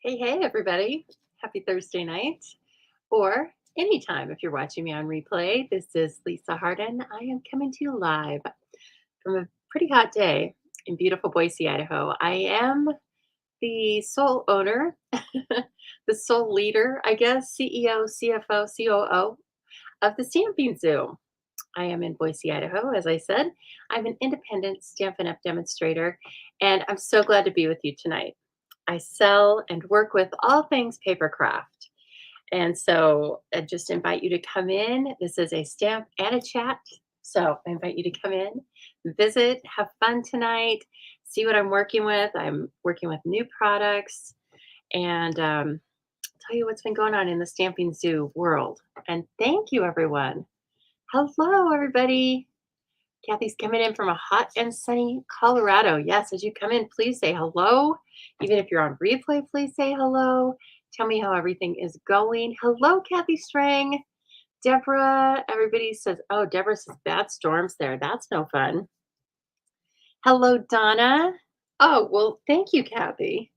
Hey, hey, everybody. Happy Thursday night, or anytime if you're watching me on replay. This is Lisa Harden. I am coming to you live from a pretty hot day in beautiful Boise, Idaho. I am the sole owner, the sole leader, I guess, CEO, CFO, COO of the Stamping Zoo. I am in Boise, Idaho, as I said. I'm an independent Stampin' Up! Demonstrator, and I'm so glad to be with you tonight. I sell and work with all things papercraft. And so I just invite you to come in. This is a stamp and a chat. So I invite you to come in, visit, have fun tonight, see what I'm working with. I'm working with new products and tell you what's been going on in the Stamping Zoo world. And thank you, everyone. Hello, everybody. Kathy's coming in from a hot and sunny Colorado. Yes, as you come in, please say hello. Even if you're on replay, please say hello. Tell me how everything is going. Hello, Kathy Strang. Deborah, everybody says, oh, Deborah says bad storms there. That's no fun. Hello, Donna. Oh, well, thank you, Kathy.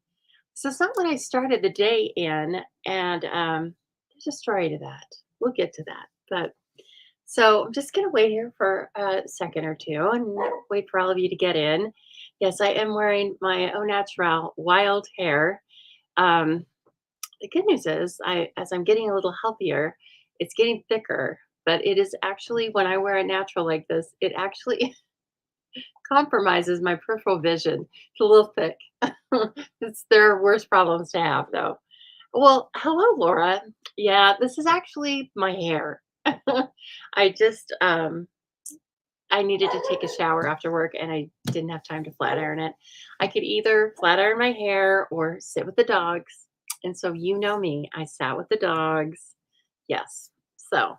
So it's not what I started the day in, and there's a story to that. We'll get to that. But so I'm just going to wait here for a second or two and wait for all of you to get in. Yes, I am wearing my Au Natural wild hair. Um, the good news is, as I'm getting a little healthier, it's getting thicker. But it is actually when I wear a natural like this, it actually compromises my peripheral vision. It's a little thick. There are worse problems to have, though. Well, hello, Laura. Yeah, this is actually my hair. I just I needed to take a shower after work and I didn't have time to flat iron it. I could either flat iron my hair or sit with the dogs. And so you know me, I sat with the dogs. Yes. So,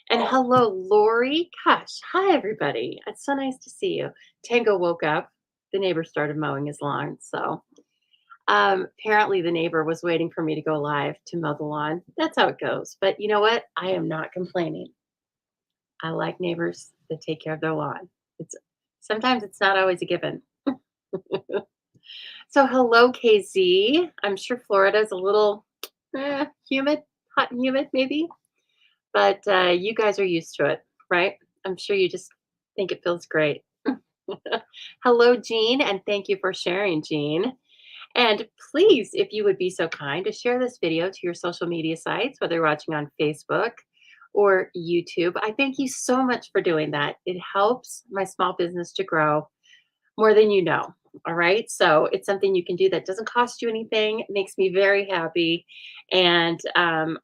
and hello, Lori. Gosh, hi everybody. It's so nice to see you. Tango woke up. The neighbor started mowing his lawn. So apparently the neighbor was waiting for me to go live to mow the lawn. That's how it goes. But you know what? I am not complaining. I like neighbors that take care of their lawn. It's sometimes it's not always a given. So hello, KZ. I'm sure Florida's a little humid, hot and humid, maybe, but you guys are used to it, right? I'm sure you just think it feels great. Hello, Jean, and thank you for sharing, Jean. And please, if you would be so kind to share this video to your social media sites, whether you're watching on Facebook or YouTube, I thank you so much for doing that. It helps my small business to grow more than you know. All right. So it's something you can do that doesn't cost you anything. It makes me very happy. And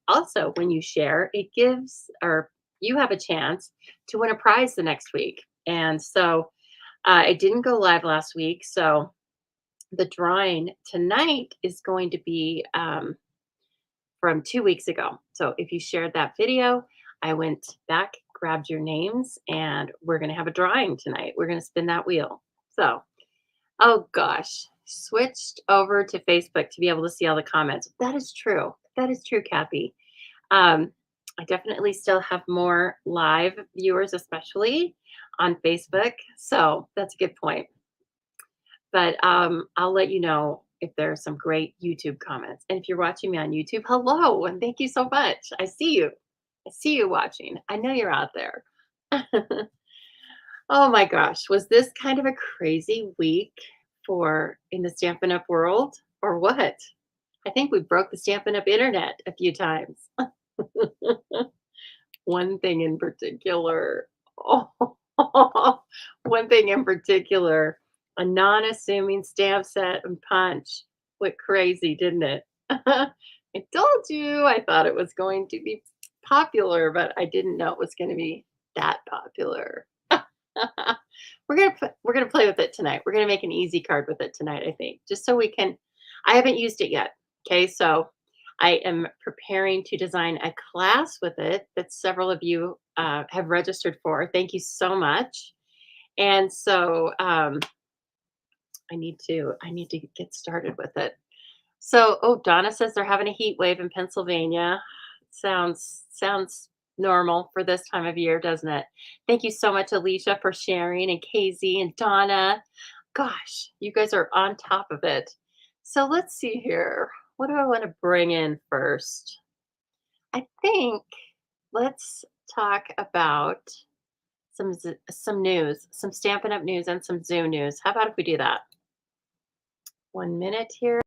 also, when you share, it gives or you have a chance to win a prize the next week. And so I didn't go live last week. So the drawing tonight is going to be from 2 weeks ago. So if you shared that video, I went back, grabbed your names, and we're going to have a drawing tonight. We're going to spin that wheel. So, oh gosh, switched over to Facebook to be able to see all the comments. That is true. That is true, Kathy. Um, I definitely still have more live viewers, especially on Facebook. So that's a good point. But I'll let you know if there are some great YouTube comments. And if you're watching me on YouTube, hello and thank you so much. I see you. I see you watching. I know you're out there. Oh my gosh, was this kind of a crazy week for in the Stampin' Up! World or what? I think we broke the Stampin' Up! Internet a few times. One thing in particular. Oh, one thing in particular, a non-assuming stamp set and punch went crazy, didn't it? I told you I thought it was going to be popular, but I didn't know it was going to be that popular. We're gonna play with it tonight. We're gonna make an easy card with it tonight, I think, just so we can. I haven't used it yet. Okay, so I am preparing to design a class with it that several of you have registered for. Thank you so much. And so I need to get started with it. So, oh, Donna says they're having a heat wave in Pennsylvania. Sounds normal for this time of year, doesn't it? Thank you so much, Alicia, for sharing, and KZ and Donna. Gosh, you guys are on top of it. So let's see here. What do I want to bring in first? I think let's talk about some news, some Stampin' Up! News and some Zoo news. How about if we do that? 1 minute here.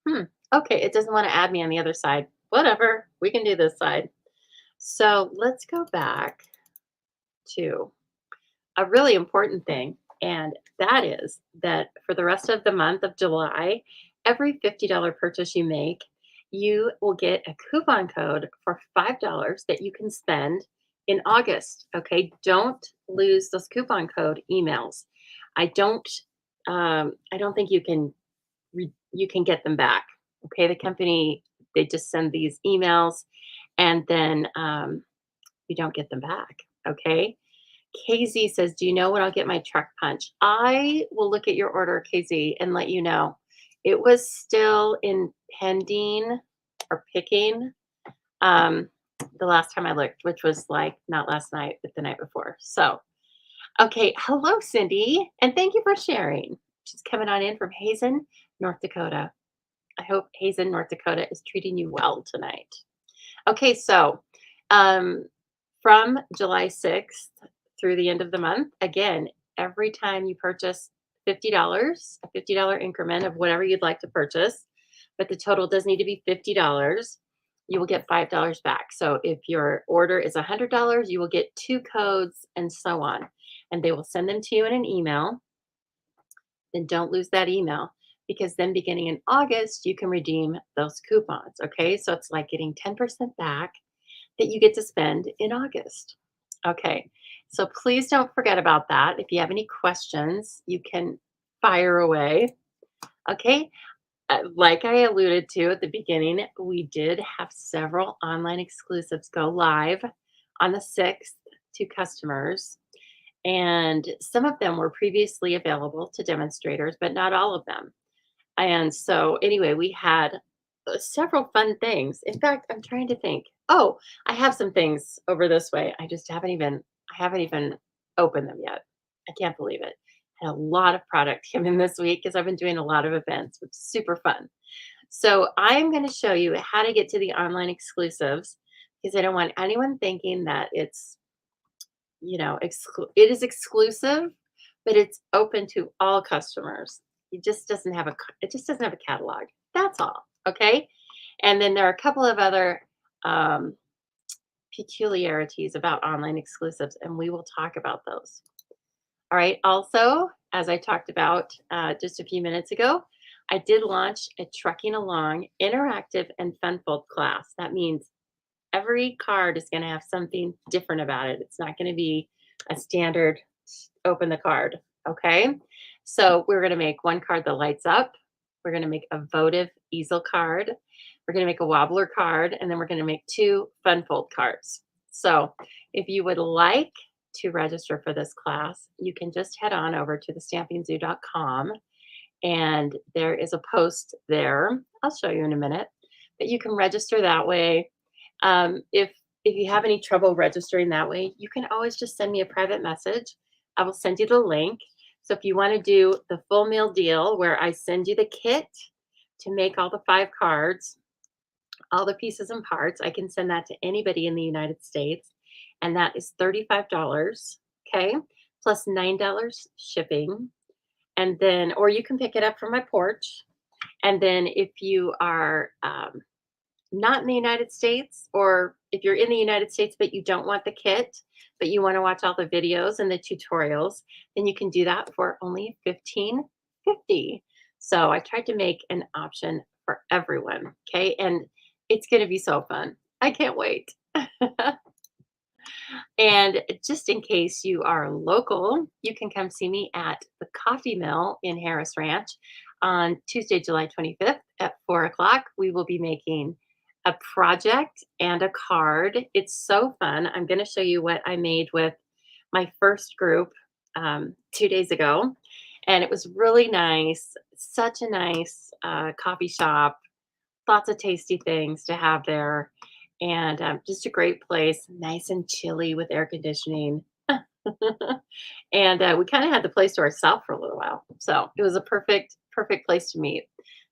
Hmm. Okay, it doesn't want to add me on the other side. Whatever, we can do this side. So let's go back to a really important thing, and that is that for the rest of the month of July, every $50 purchase you make, you will get a coupon code for $5 that you can spend in August. Okay, don't lose those coupon code emails. I don't, I don't think you can get them back. Okay, the company they just send these emails, and then you don't get them back. Okay, KZ says, "Do you know when I'll get my truck punch?" I will look at your order, KZ, and let you know. It was still in pending or picking um, the last time I looked, which was like not last night, but the night before. So, okay. Hello, Cindy, and thank you for sharing. She's coming on in from Hazen, North Dakota. I hope Hazen, North Dakota is treating you well tonight. Okay, so um, from July 6th through the end of the month, again, every time you purchase $50, a $50 increment of whatever you'd like to purchase, but the total does need to be $50, you will get $5 back. So if your order is $100, you will get two codes and so on. And they will send them to you in an email. Then don't lose that email because then beginning in August, you can redeem those coupons. Okay. So it's like getting 10% back that you get to spend in August. Okay. So please don't forget about that. If you have any questions, you can fire away. Okay. Like I alluded to at the beginning, we did have several online exclusives go live on the 6th to customers. And some of them were previously available to demonstrators, but not all of them. And so, anyway, we had several fun things. In fact, I'm trying to think. Oh, I have some things over this way. I haven't even opened them yet. I can't believe it. I had a lot of product come in this week because I've been doing a lot of events, which is super fun. So I'm going to show you how to get to the online exclusives because I don't want anyone thinking that it's it is exclusive, but it's open to all customers. It just doesn't have a catalog. That's all. Okay. And then there are a couple of other um, peculiarities about online exclusives, and we will talk about those. All right. Also, as I talked about just a few minutes ago, I did launch a Trucking Along interactive and fun-filled class. That means every card is going to have something different about it. It's not going to be a standard open the card. Okay. So we're going to make one card that lights up. We're going to make a votive easel card. We're going to make a wobbler card. And then we're going to make two fun fold cards. So if you would like to register for this class, you can just head on over to thestampingzoo.com and there is a post there. I'll show you in a minute, but you can register that way. If you have any trouble registering that way, you can always just send me a private message. I will send you the link. So if you want to do the full meal deal where I send you the kit to make all the 5 cards, all the pieces and parts, I can send that to anybody in the United States. And that is $35, okay, plus $9 shipping. And then, or you can pick it up from my porch. And then if you are not in the United States, or if you're in the United States but you don't want the kit, but you want to watch all the videos and the tutorials, then you can do that for only 15.50. So I tried to make an option for everyone. Okay. And it's going to be so fun. I can't wait. And just in case you are local, you can come see me at the Coffee Mill in Harris Ranch on Tuesday, July 25th at 4 o'clock. We will be making a project and a card. It's so fun. I'm going to show you what I made with my first group 2 days ago. And it was really nice. Such a nice coffee shop. Lots of tasty things to have there. And just a great place, nice and chilly with air conditioning. And we kind of had the place to ourselves for a little while. So it was a perfect place to meet.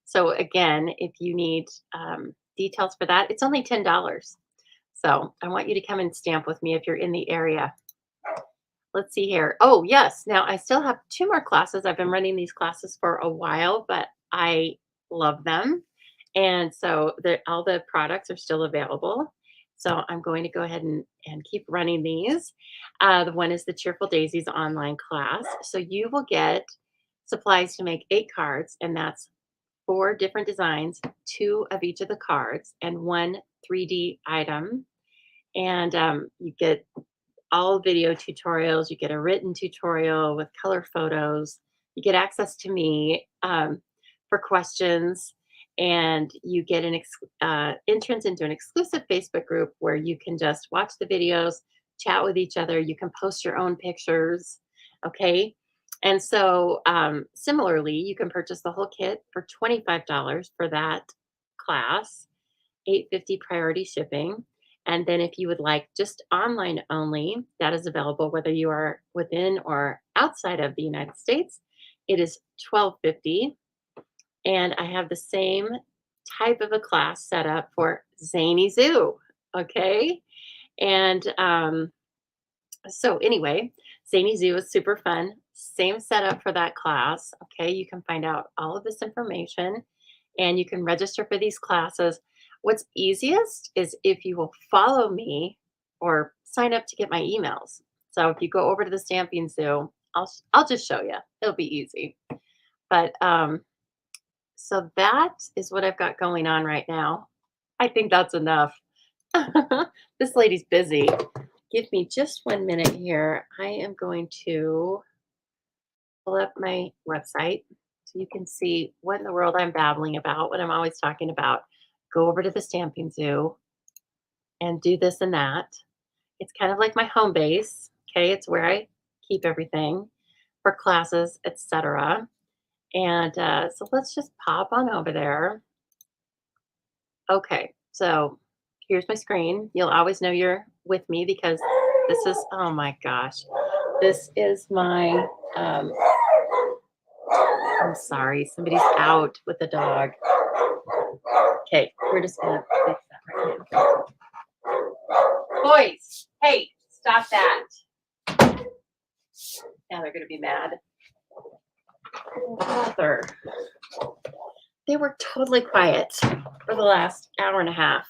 So again, if you need details for that, it's only $10. So I want you to come and stamp with me if you're in the area. Let's see here. Oh, yes. Now I still have two more classes. I've been running these classes for a while, but I love them. And so all the products are still available. So I'm going to go ahead and keep running these. The one is the Cheerful Daisies online class. So you will get supplies to make 8 cards, and that's 4 different designs, 2 of each of the cards, and 1 3D item. And you get all video tutorials. You get a written tutorial with color photos. You get access to me for questions, and you get entrance into an exclusive Facebook group where you can just watch the videos, chat with each other. You can post your own pictures. Okay. And so, similarly, you can purchase the whole kit for $25 for that class, 850 priority shipping. And then if you would like just online only, that is available whether you are within or outside of the United States. It is 1250. And I have the same type of a class set up for Zany Zoo. Okay. And so anyway, Zany Zoo is super fun. Same setup for that class. Okay. You can find out all of this information and you can register for these classes. What's easiest is if you will follow me or sign up to get my emails. So if you go over to the Stamping Zoo, I'll just show you. It'll be easy. But so that is what I've got going on right now. I think that's enough. This lady's busy. Give me just 1 minute here. I am going to pull up my website so you can see what in the world I'm babbling about, what I'm always talking about. Go over to the Stamping Zoo and do this and that. It's kind of like my home base. Okay, it's where I keep everything for classes, etc. And so let's just pop on over there. Okay, so here's my screen. You'll always know you're with me because this is, oh my gosh, this is my, I'm sorry, somebody's out with the dog. Okay, we're just gonna fix that right now. Boys, hey, stop that. Now they're gonna be mad. Mother. They were totally quiet for the last hour and a half.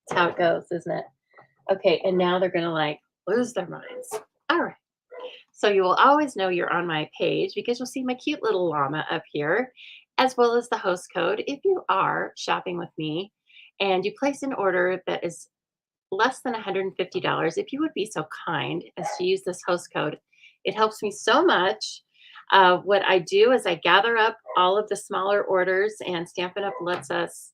That's how it goes, isn't it? Okay, and now they're gonna like lose their minds. All right. So you will always know you're on my page because you'll see my cute little llama up here, as well as the host code. If you are shopping with me and you place an order that is less than $150, if you would be so kind as to use this host code, it helps me so much. What I do is I gather up all of the smaller orders, and Stampin' Up! Lets us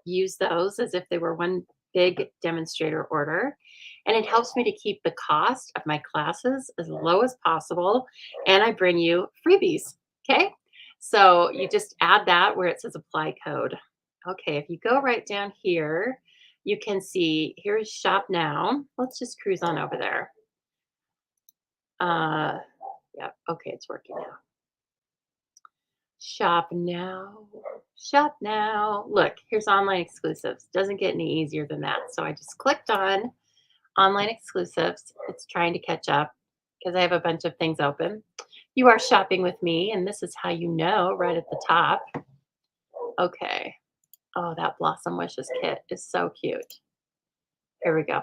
use those as if they were one big demonstrator order. And it helps me to keep the cost of my classes as low as possible. And I bring you freebies. Okay. So you just add that where it says apply code. Okay. If you go right down here, you can see here's shop now. Let's just cruise on over there. Yeah. Okay. It's working now. Shop now. Shop now. Look, here's online exclusives. Doesn't get any easier than that. So I just clicked on online exclusives. It's trying to catch up because I have a bunch of things open. You are shopping with me, and this is how you know right at the top. Okay. Oh, that Blossom Wishes kit is so cute. Here we go.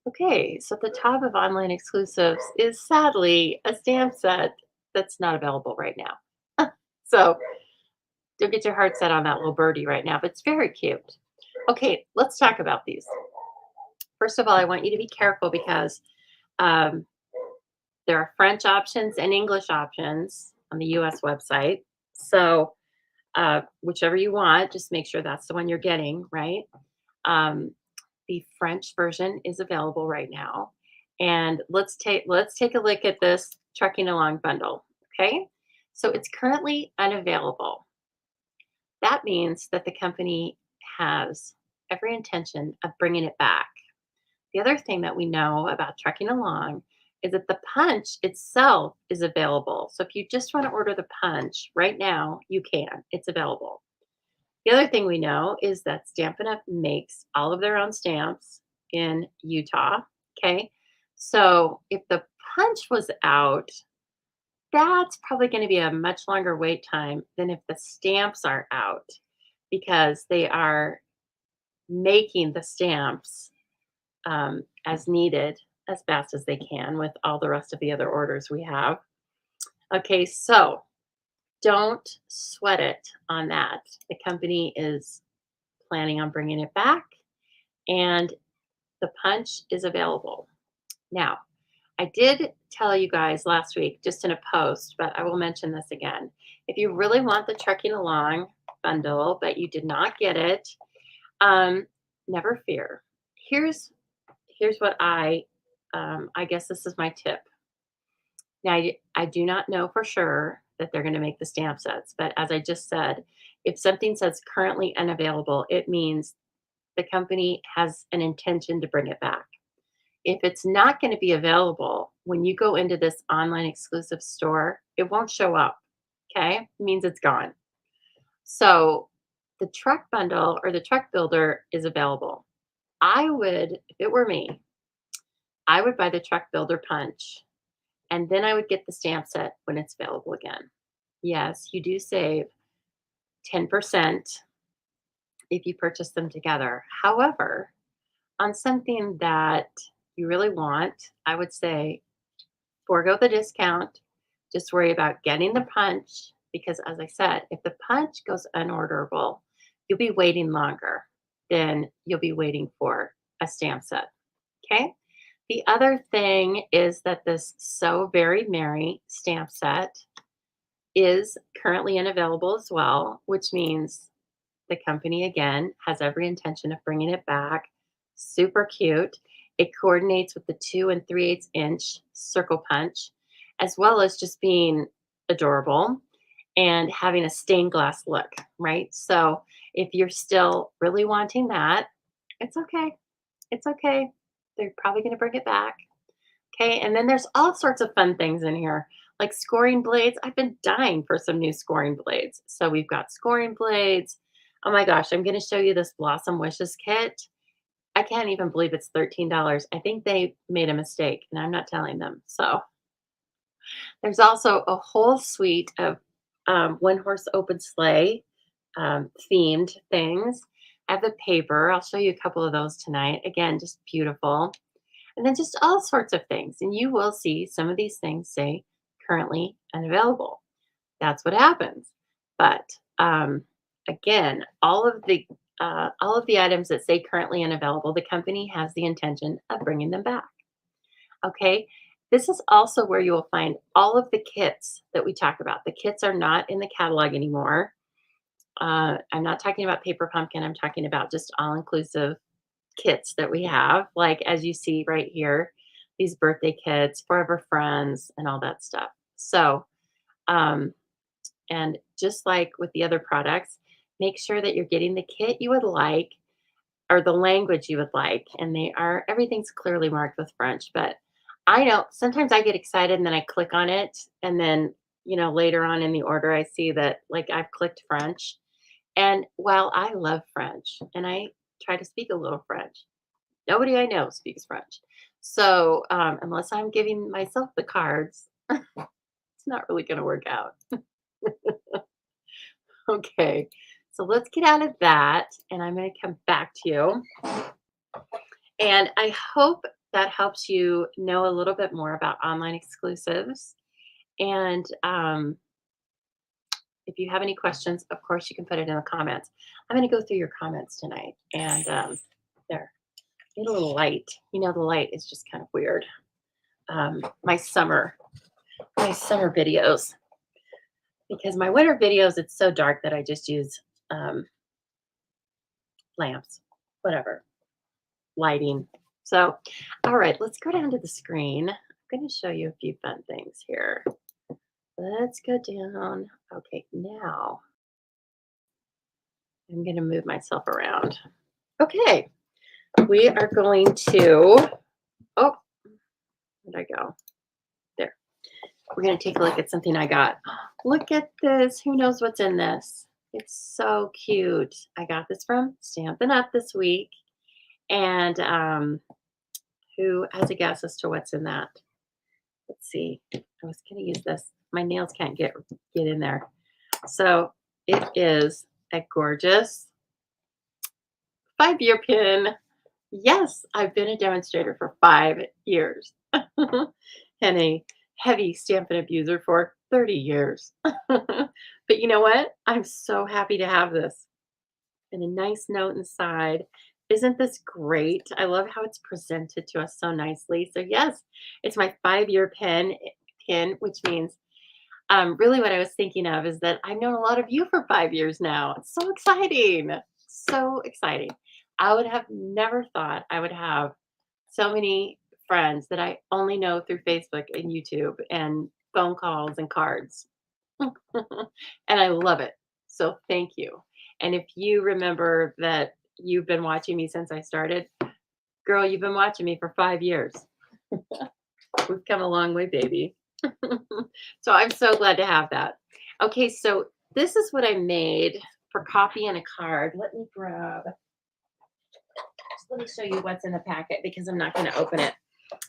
Okay, so at the top of online exclusives is sadly a stamp set that's not available right now. So don't get your heart set on that little birdie right now, but it's very cute. Okay, let's talk about these. First of all, I want you to be careful because um, there are French options and English options on the US website. So, whichever you want, just make sure that's the one you're getting, right? Um, the French version is available right now. And let's take a look at this Trucking Along bundle, okay? So it's currently unavailable. That means that the company has every intention of bringing it back. The other thing that we know about trekking along is that the punch itself is available. So if you just want to order the punch right now, you can. It's available. The other thing we know is that Stampin' Up! Makes all of their own stamps in Utah. Okay. So if the punch was out, that's probably going to be a much longer wait time than if the stamps are out because they are making the stamps as needed as fast as they can with all the rest of the other orders we have. Okay, so don't sweat it on that. The company is planning on bringing it back, and the punch is available. Now, I did tell you guys last week just in a post, but I will mention this again. If you really want the Trekking Along bundle, but you did not get it, um, never fear. Here's what I guess this is my tip. Now, I do not know for sure that they're going to make the stamp sets, but as I just said, if something says currently unavailable, it means the company has an intention to bring it back. If it's not going to be available when you go into this online exclusive store, it won't show up. Okay. It means it's gone. So the truck bundle or the truck builder is available. I would, if it were me, I would buy the truck builder punch and then I would get the stamp set when it's available again. Yes, you do save 10% if you purchase them together. However, on something that you really want, I would say forego the discount. Just worry about getting the punch because, as I said, if the punch goes unorderable, you'll be waiting longer than you'll be waiting for a stamp set. Okay. The other thing is that this So Very Merry stamp set is currently unavailable as well, which means the company again has every intention of bringing it back. Super cute. It coordinates with the 2 3/8 inch circle punch, as well as just being adorable and having a stained glass look, right? So if you're still really wanting that, it's okay. It's okay. They're probably going to bring it back. Okay, and then there's all sorts of fun things in here, like scoring blades. I've been dying for some new scoring blades. So we've got scoring blades. Oh my gosh, I'm going to show you this Blossom Wishes kit. I can't even believe it's $13. I think they made a mistake, and I'm not telling them. So there's also a whole suite of one horse open sleigh themed things. I have the paper. I'll show you a couple of those tonight. Again, just beautiful. And then just all sorts of things. And you will see some of these things say currently unavailable. That's what happens. But again, all of the items that say currently unavailable, the company has the intention of bringing them back. Okay. This is also where you will find all of the kits that we talk about. The kits are not in the catalog anymore. I'm not talking about Paper Pumpkin. I'm talking about just all inclusive kits that we have, like as you see right here, these birthday kits, Forever Friends, and all that stuff. So, um, and just like with the other products, make sure that you're getting the kit you would like or the language you would like. And everything's clearly marked with French, but I know sometimes I get excited and then I click on it. And then, later on in the order, I see that like I've clicked French. And while I love French and I try to speak a little French, nobody I know speaks French. So, unless I'm giving myself the cards, it's not really going to work out. Okay. So let's get out of that. And I'm going to come back to you. And I hope that helps you know a little bit more about online exclusives. And if you have any questions, of course, you can put it in the comments. I'm going to go through your comments tonight. And there, need a little light. The light is just kind of weird. My summer videos, because my winter videos, it's so dark that I just use lamps, whatever, lighting. So, all right, let's go down to the screen. I'm going to show you a few fun things here. Let's go down. Okay, now I'm going to move myself around. Okay, we are going to, oh, where'd I go? There. We're going to take a look at something I got. Look at this. Who knows what's in this? It's so cute. I got this from Stampin' Up! This week. And who has a guess as to what's in that? Let's see. I was going to use this. My nails can't get in there. So it is a gorgeous 5-year pin. Yes, I've been a demonstrator for 5 years and a heavy Stampin' Up! User for 30 years. But you know what? I'm so happy to have this. And a nice note inside. Isn't this great? I love how it's presented to us so nicely. So yes, it's my 5-year pin, which means really what I was thinking of is that I've known a lot of you for 5 years now. It's so exciting. So exciting. I would have never thought I would have so many friends that I only know through Facebook and YouTube and phone calls and cards. And I love it. So thank you. And if you remember that you've been watching me since I started, girl, you've been watching me for 5 years. We've come a long way, baby. So I'm so glad to have that. Okay, so this is what I made for copy and a card. Let me show you what's in the packet because I'm not going to open it.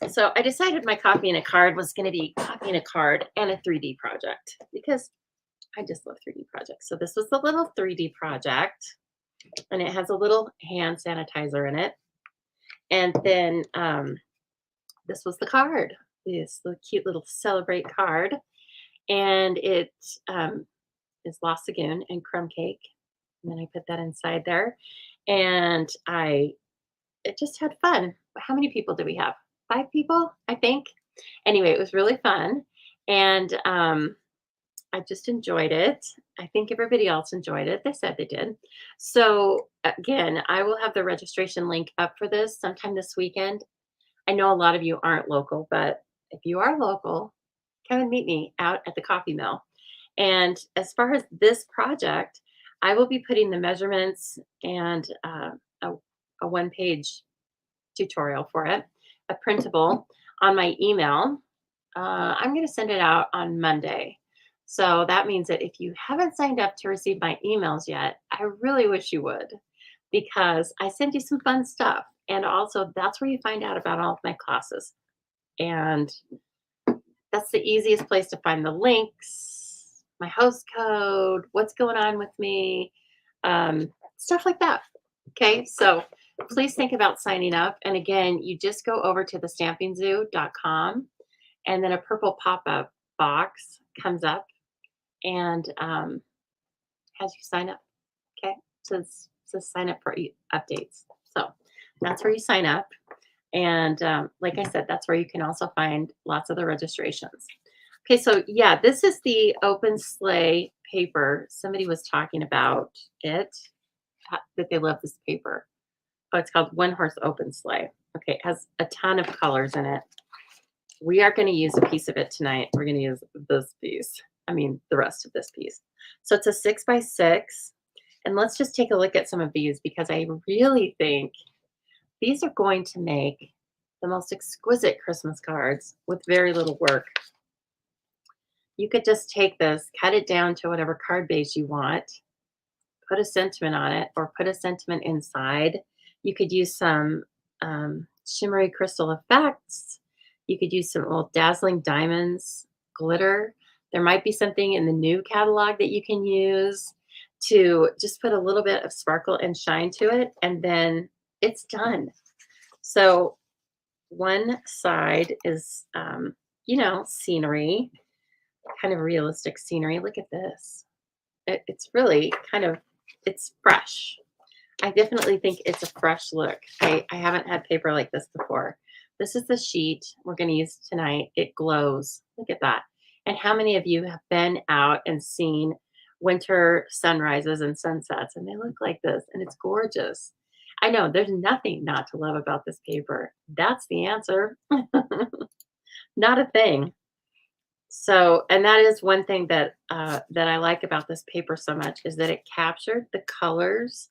So I decided my copy and a card was going to be copy and a card and a 3D project because I just love 3D projects. So this was the little 3D project, and it has a little hand sanitizer in it. And then this was the card, this little cute little celebrate card. And it is Lost Lagoon and crumb cake. And then I put that inside there. And it just had fun. How many people do we have? 5 people, I think. Anyway, it was really fun. And I just enjoyed it. I think everybody else enjoyed it. They said they did. So again, I will have the registration link up for this sometime this weekend. I know a lot of you aren't local, but if you are local, come and meet me out at the coffee mill. And as far as this project, I will be putting the measurements and a one-page tutorial for it, a printable on my email. I'm going to send it out on Monday. So that means that if you haven't signed up to receive my emails yet, I really wish you would because I send you some fun stuff. And also, that's where you find out about all of my classes. And that's the easiest place to find the links, my host code, what's going on with me, stuff like that. Okay, so please think about signing up. And again, you just go over to thestampingzoo.com and then a purple pop-up box comes up and has you sign up. Okay, so it's sign up for updates. So that's where you sign up. And like I said, that's where you can also find lots of the registrations. Okay, so yeah, this is the Open Sleigh paper. Somebody was talking about it, that they love this paper. Oh, it's called One Horse Open Sleigh. Okay, it has a ton of colors in it. We are going to use a piece of it tonight. We're going to use this piece. The rest of this piece. So it's a 6x6. And let's just take a look at some of these because I really think these are going to make the most exquisite Christmas cards with very little work. You could just take this, cut it down to whatever card base you want, put a sentiment on it, or put a sentiment inside. You could use some shimmery crystal effects. You could use some little dazzling diamonds, glitter. There might be something in the new catalog that you can use to just put a little bit of sparkle and shine to it, and then it's done. So one side is, scenery, kind of realistic scenery. Look at this. It's really it's fresh. I definitely think it's a fresh look. I haven't had paper like this before. This is the sheet we're going to use tonight. It glows. Look at that. And how many of you have been out and seen winter sunrises and sunsets? And they look like this, and it's gorgeous. I know there's nothing not to love about this paper. That's the answer. Not a thing. So, and that is one thing that I like about this paper so much is that it captured the colors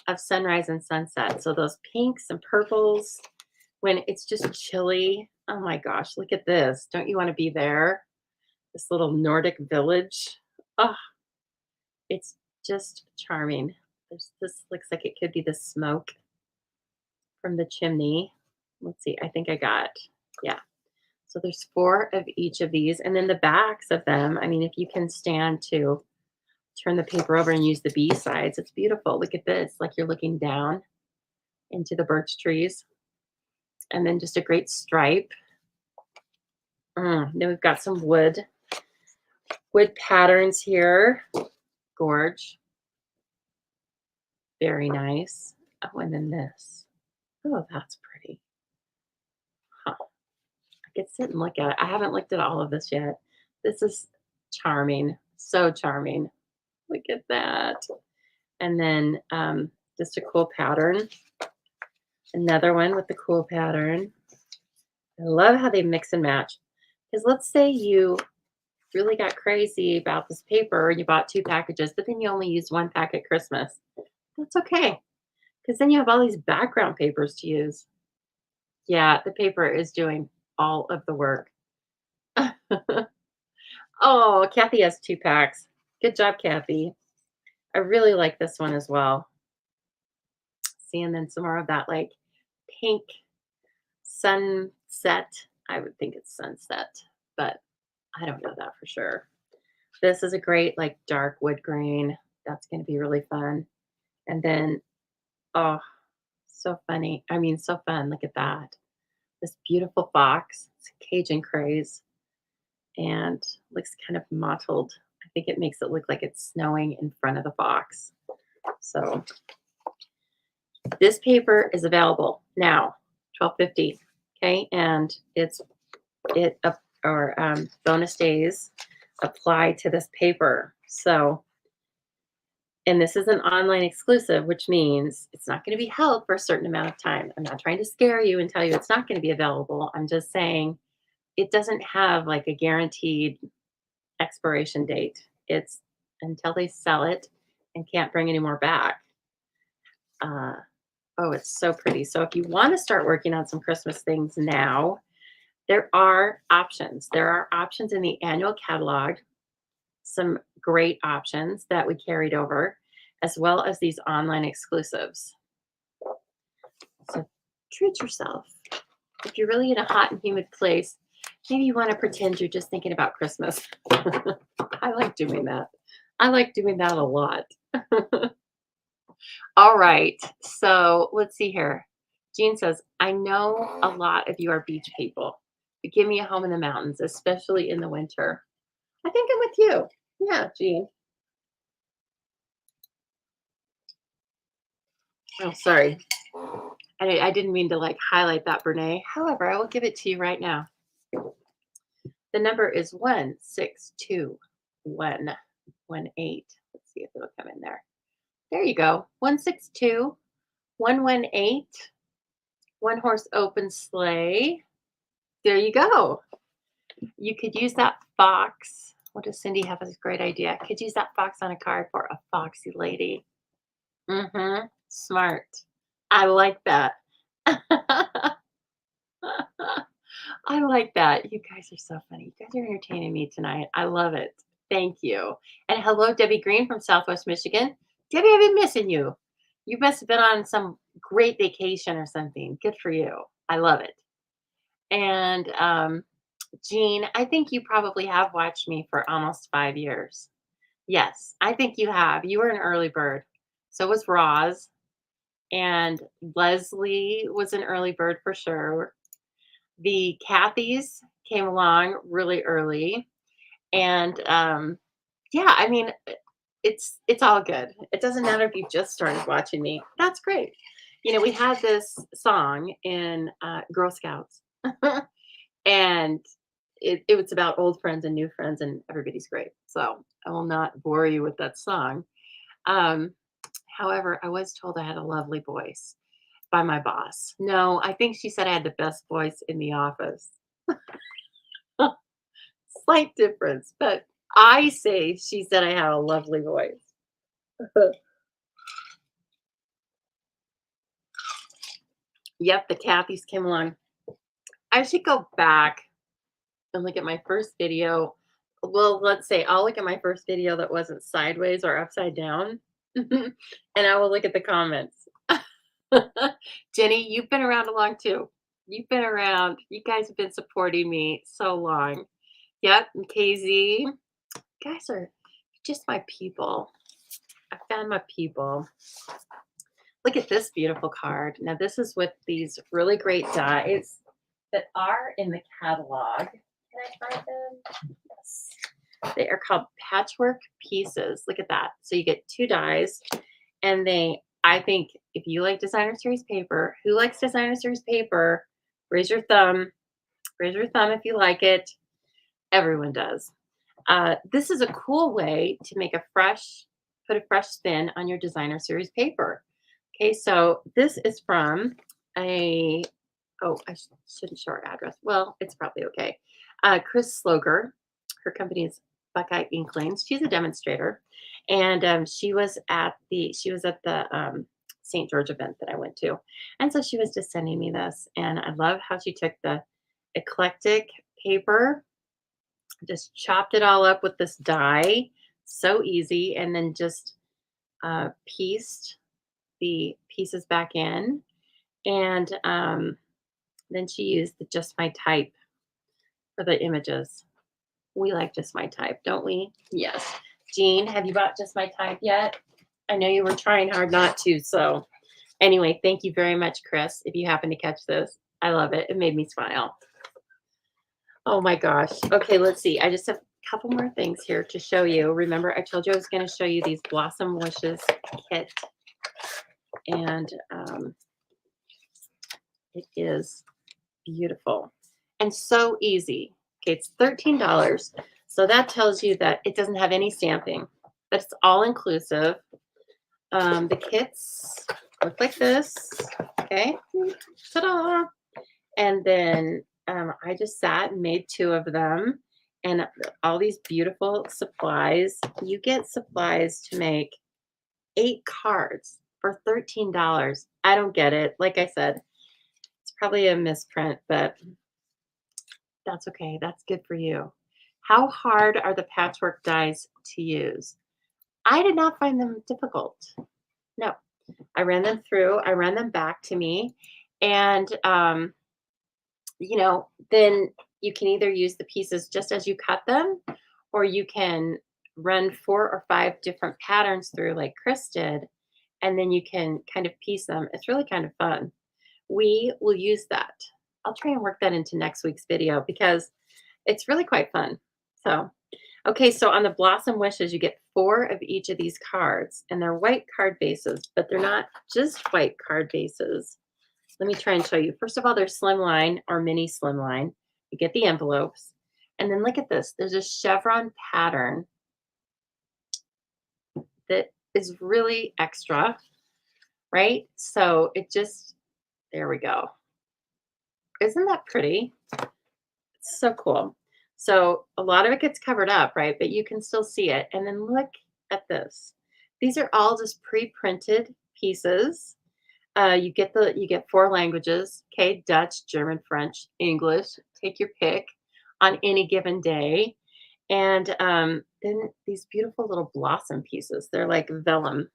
of sunrise and sunset. So those pinks and purples when it's just chilly. Oh my gosh, look at this. Don't you want to be there? This little Nordic village. Oh, it's just charming. This looks like it could be the smoke from the chimney. Let's see. I think I got, yeah. So there's four of each of these. And then the backs of them, I mean, if you can stand to turn the paper over and use the B sides, it's beautiful. Look at this, like you're looking down into the birch trees. And then just a great stripe. Then we've got some wood patterns here. Gorge. Very nice. Oh, and then this. Oh, that's pretty. Huh. I could sit and look at it. I haven't looked at all of this yet. This is charming. So charming. Look at that. And then just a cool pattern. Another one with the cool pattern. I love how they mix and match. Because let's say you really got crazy about this paper and you bought 2 packages, but then you only used 1 pack at Christmas. That's okay. Because then you have all these background papers to use. Yeah, the paper is doing all of the work. Oh, Kathy has 2 packs. Good job, Kathy. I really like this one as well. See, and then some more of that like pink sunset. I would think it's sunset, but I don't know that for sure. This is a great like dark wood grain. That's going to be really fun. And then, oh, so funny. I mean, so fun. Look at that. This beautiful fox. It's a Cajun craze and looks kind of mottled. I think it makes it look like it's snowing in front of the fox. So this paper is available now, $12.50. Okay, and bonus days apply to this paper. So, and this is an online exclusive, which means it's not going to be held for a certain amount of time. I'm not trying to scare you and tell you it's not going to be available. I'm just saying it doesn't have like a guaranteed expiration date. It's until they sell it and can't bring any more back. Oh, it's so pretty. So if you want to start working on some Christmas things now, there are options. There are options in the annual catalog, some great options that we carried over, as well as these online exclusives. So treat yourself. If you're really in a hot and humid place, maybe you want to pretend you're just thinking about Christmas. I like doing that. I like doing that a lot. All right. So let's see here. Jean says, I know a lot of you are beach people, but give me a home in the mountains, especially in the winter. I think I'm with you. Yeah, Jean. Oh, sorry. I didn't mean to like highlight that, Brene. However, I will give it to you right now. The number is 162-118. Let's see if it'll come in there. There you go. 162-118. One horse open sleigh. There you go. You could use that fox. What does Cindy have as a great idea? Could use that fox on a card for a foxy lady. Mm-hmm. Smart. I like that. I like that. You guys are so funny. You guys are entertaining me tonight. I love it. Thank you. And hello, Debbie Green from Southwest Michigan. Debbie, I've been missing you. You must have been on some great vacation or something. Good for you. I love it. And Jean, I think you probably have watched me for almost 5 years. Yes, I think you have. You were an early bird. So was Roz. And Leslie was an early bird for sure. The Kathys came along really early. And yeah, I mean, it's all good. It doesn't matter if you just started watching me. That's great. You know, we had this song in Girl Scouts, and it was about old friends and new friends, and everybody's great. So I will not bore you with that song. Um, However, I was told I had a lovely voice by my boss. No, I think she said I had the best voice in the office. Slight difference, but I say she said I have a lovely voice. Yep, the Cathys came along. I should go back and look at my first video. Well, let's say I'll look at my first video that wasn't sideways or upside down, and I will look at the comments. Jenny, you've been around a long too. You've been around. You guys have been supporting me so long. Yep, and KZ. You guys are just my people. I found my people. Look at this beautiful card. Now, this is with these really great dies that are in the catalog. Can I find them? Yes. They are called patchwork pieces. Look at that. So you get 2 dies, and I think if you like designer series paper, who likes designer series paper? Raise your thumb. Raise your thumb if you like it. Everyone does. This is a cool way to put a fresh spin on your designer series paper. Okay, so this is from I shouldn't show her address. Well, it's probably okay. Chris Sloger, her company is Buckeye Inklings. She's a demonstrator, and she was at the St. George event that I went to, and so she was just sending me this, and I love how she took the eclectic paper, just chopped it all up with this die, so easy, and then just pieced the pieces back in, and then she used the Just My Type for the images. We like Just My Type, don't we? Yes. Jean, have you bought Just My Type yet? I know you were trying hard not to. So, anyway, thank you very much, Chris. If you happen to catch this, I love it. It made me smile. Oh my gosh. Okay, let's see. I just have a couple more things here to show you. Remember, I told you I was going to show you these Blossom Wishes kit. And it is beautiful and so easy. Okay, it's $13. So that tells you that it doesn't have any stamping, but it's all inclusive. The kits look like this. Okay, ta-da! And then I just sat and made 2 of them, and all these beautiful supplies. You get supplies to make 8 cards for $13. I don't get it. Like I said, it's probably a misprint, but that's okay. That's good for you. How hard are the patchwork dies to use? I did not find them difficult. No, I ran them through, I ran them back to me, and then you can either use the pieces just as you cut them, or you can run 4 or 5 different patterns through, like Chris did, and then you can kind of piece them. It's really kind of fun. We will use that. I'll try and work that into next week's video because it's really quite fun. So, okay, so on the Blossom Wishes, you get 4 of each of these cards, and they're white card bases, but they're not just white card bases. Let me try and show you. First of all, they're slimline or mini slimline. You get the envelopes. And then look at this. There's a chevron pattern that is really extra, right? So there we go. Isn't that pretty? It's so cool. So a lot of it gets covered up, right? But you can still see it. And then look at this. These are all just pre-printed pieces. You get 4 languages, okay? Dutch, German, French, English. Take your pick on any given day. And then these beautiful little blossom pieces. They're like vellum.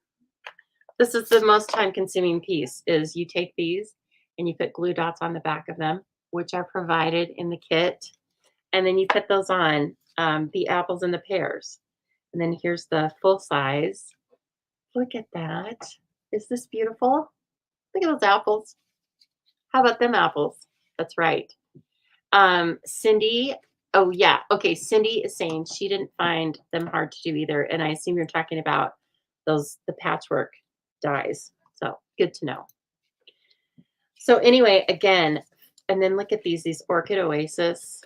This is the most time-consuming piece. Is you take these and you put glue dots on the back of them, which are provided in the kit, and then you put those on the apples and the pears. And then here's the full size. Look at that. Is this beautiful? Look at those apples. How about them apples? That's right. Cindy, oh yeah, okay. Cindy is saying she didn't find them hard to do either, and I assume you're talking about the patchwork dies. So good to know. So anyway, again, and then look at these Orchid Oasis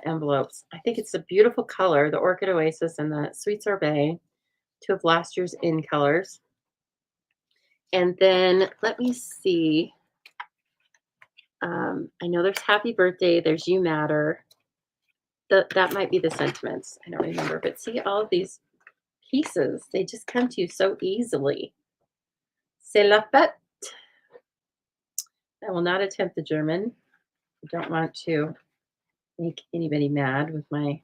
envelopes. I think it's a beautiful color, the Orchid Oasis and the Sweet Sorbet, 2 of last year's in colors. And then let me see. I know there's Happy Birthday, there's You Matter. That might be the sentiments. I don't remember. But see all of these pieces, they just come to you so easily. C'est la fête. I will not attempt the German. I don't want to make anybody mad with my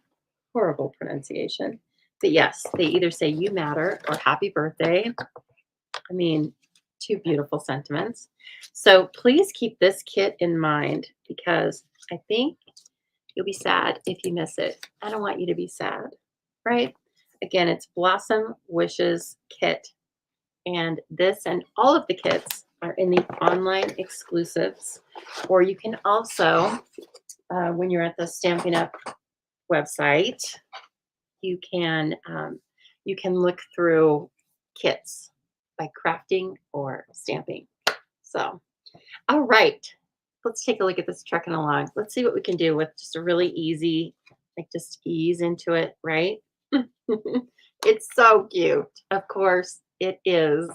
horrible pronunciation. But yes, they either say you matter or happy birthday. I mean, two beautiful sentiments. So please keep this kit in mind because I think you'll be sad if you miss it. I don't want you to be sad, right? Again, it's Blossom Wishes Kit. And this and all of the kits are in the online exclusives. Or you can also, when you're at the Stampin' Up website, you can you can look through kits by crafting or stamping. So, all right, let's take a look at this trucking along. Let's see what we can do with just a really easy, like just ease into it, right? It's so cute. Of course, it is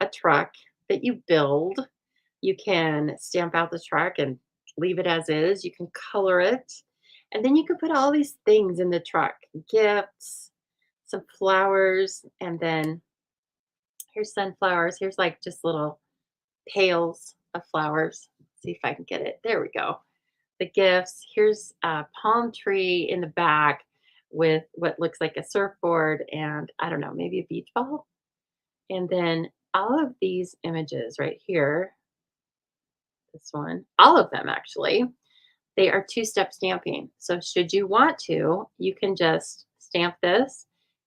a truck that you build. You can stamp out the truck and leave it as is. You can color it. And then you can put all these things in the truck, gifts, some flowers, and then here's sunflowers. Here's like just little pails of flowers. See if I can get it. There we go. The gifts. Here's a palm tree in the back with what looks like a surfboard and I don't know, maybe a beach ball. And then all of these images right here, this one, all of them actually, they are two-step stamping. So should you want to, you can just stamp this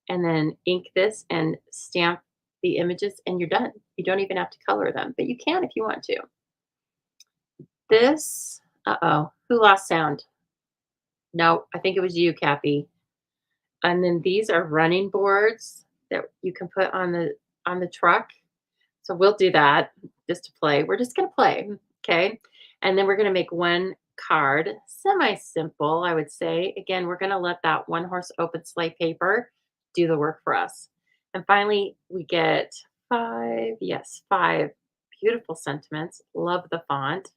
and then ink this and stamp the images and you're done. You don't even have to color them, but you can if you want to. This, uh-oh, who lost sound? No, I think it was you, Kathy. And then these are running boards that you can put on the truck. So we'll do that just to play. We're just going to play, okay? And then we're going to make one card, semi-simple, I would say. Again, we're going to let that one horse open sleigh paper do the work for us. And finally, we get five, yes, five beautiful sentiments. Love the font.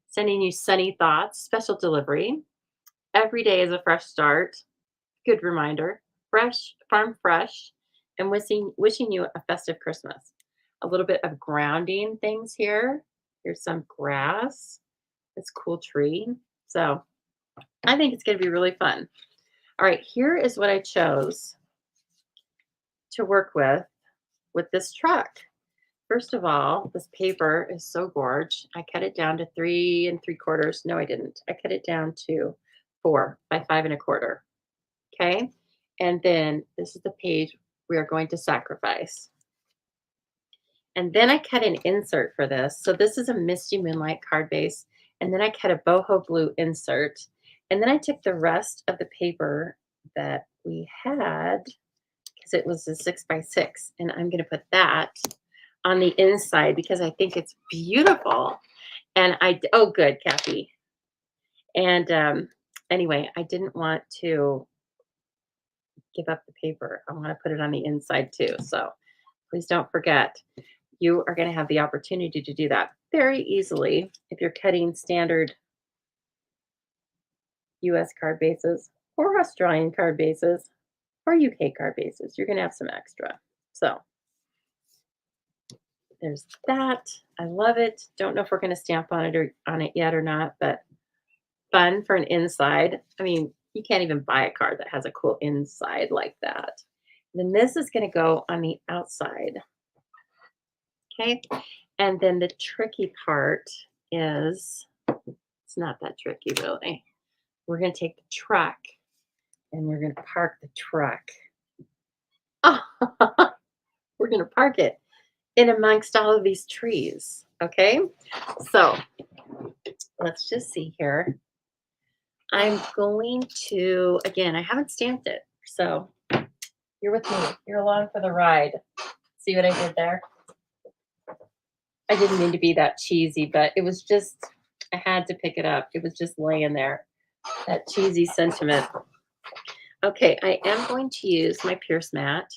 Sending you sunny thoughts, special delivery. Every day is a fresh start. Good reminder. Fresh, farm fresh, and wishing you a festive Christmas. A little bit of grounding things here. Here's some grass. This cool tree. So I think it's going to be really fun. All right, here is what I chose to work with this truck. First of all, this paper is so gorge. I cut it down to 3 3/4. No, I didn't. I cut it down to 4 by 5 1/4. Okay. And then this is the page we are going to sacrifice. And then I cut an insert for this. So this is a Misty Moonlight card base. And then I cut a boho blue insert. And then I took the rest of the paper that we had because it was a 6 by 6. And I'm going to put that on the inside because I think it's beautiful. And oh, good, Kathy. And anyway, I didn't want to give up the paper. I want to put it on the inside too. So please don't forget, you are going to have the opportunity to do that very easily if you're cutting standard US card bases or Australian card bases or UK card bases. You're going to have some extra. So there's that. I love it. Don't know if we're going to stamp on it yet or not, but fun for an inside. I mean, you can't even buy a card that has a cool inside like that. Then this is going to go on the outside. Okay. And then the tricky part is, it's not that tricky really. We're going to take the truck and we're going to park the truck. Oh, we're going to park it in amongst all of these trees. Okay. So let's just see here. I'm going to, again, I haven't stamped it. So you're with me. You're along for the ride. See what I did there? I didn't mean to be that cheesy, but it was just, I had to pick it up. It was just laying there. That cheesy sentiment. Okay, I am going to use my Pierce mat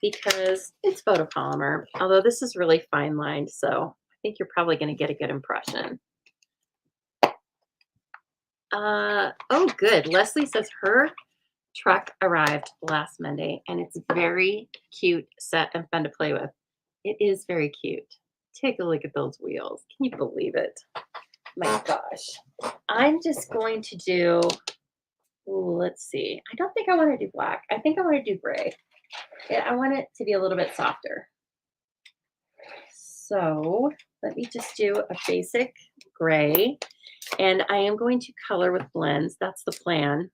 because it's photopolymer, although this is really fine lined, so I think you're probably going to get a good impression. Oh, good. Leslie says her truck arrived last Monday, and it's very cute set and fun to play with. It is very cute. Take a look at those wheels. Can you believe it? My gosh. I'm just going to do, ooh, let's see. I don't think I want to do black. I think I want to do gray. Yeah, I want it to be a little bit softer. So let me just do a basic gray. And I am going to color with blends. That's the plan.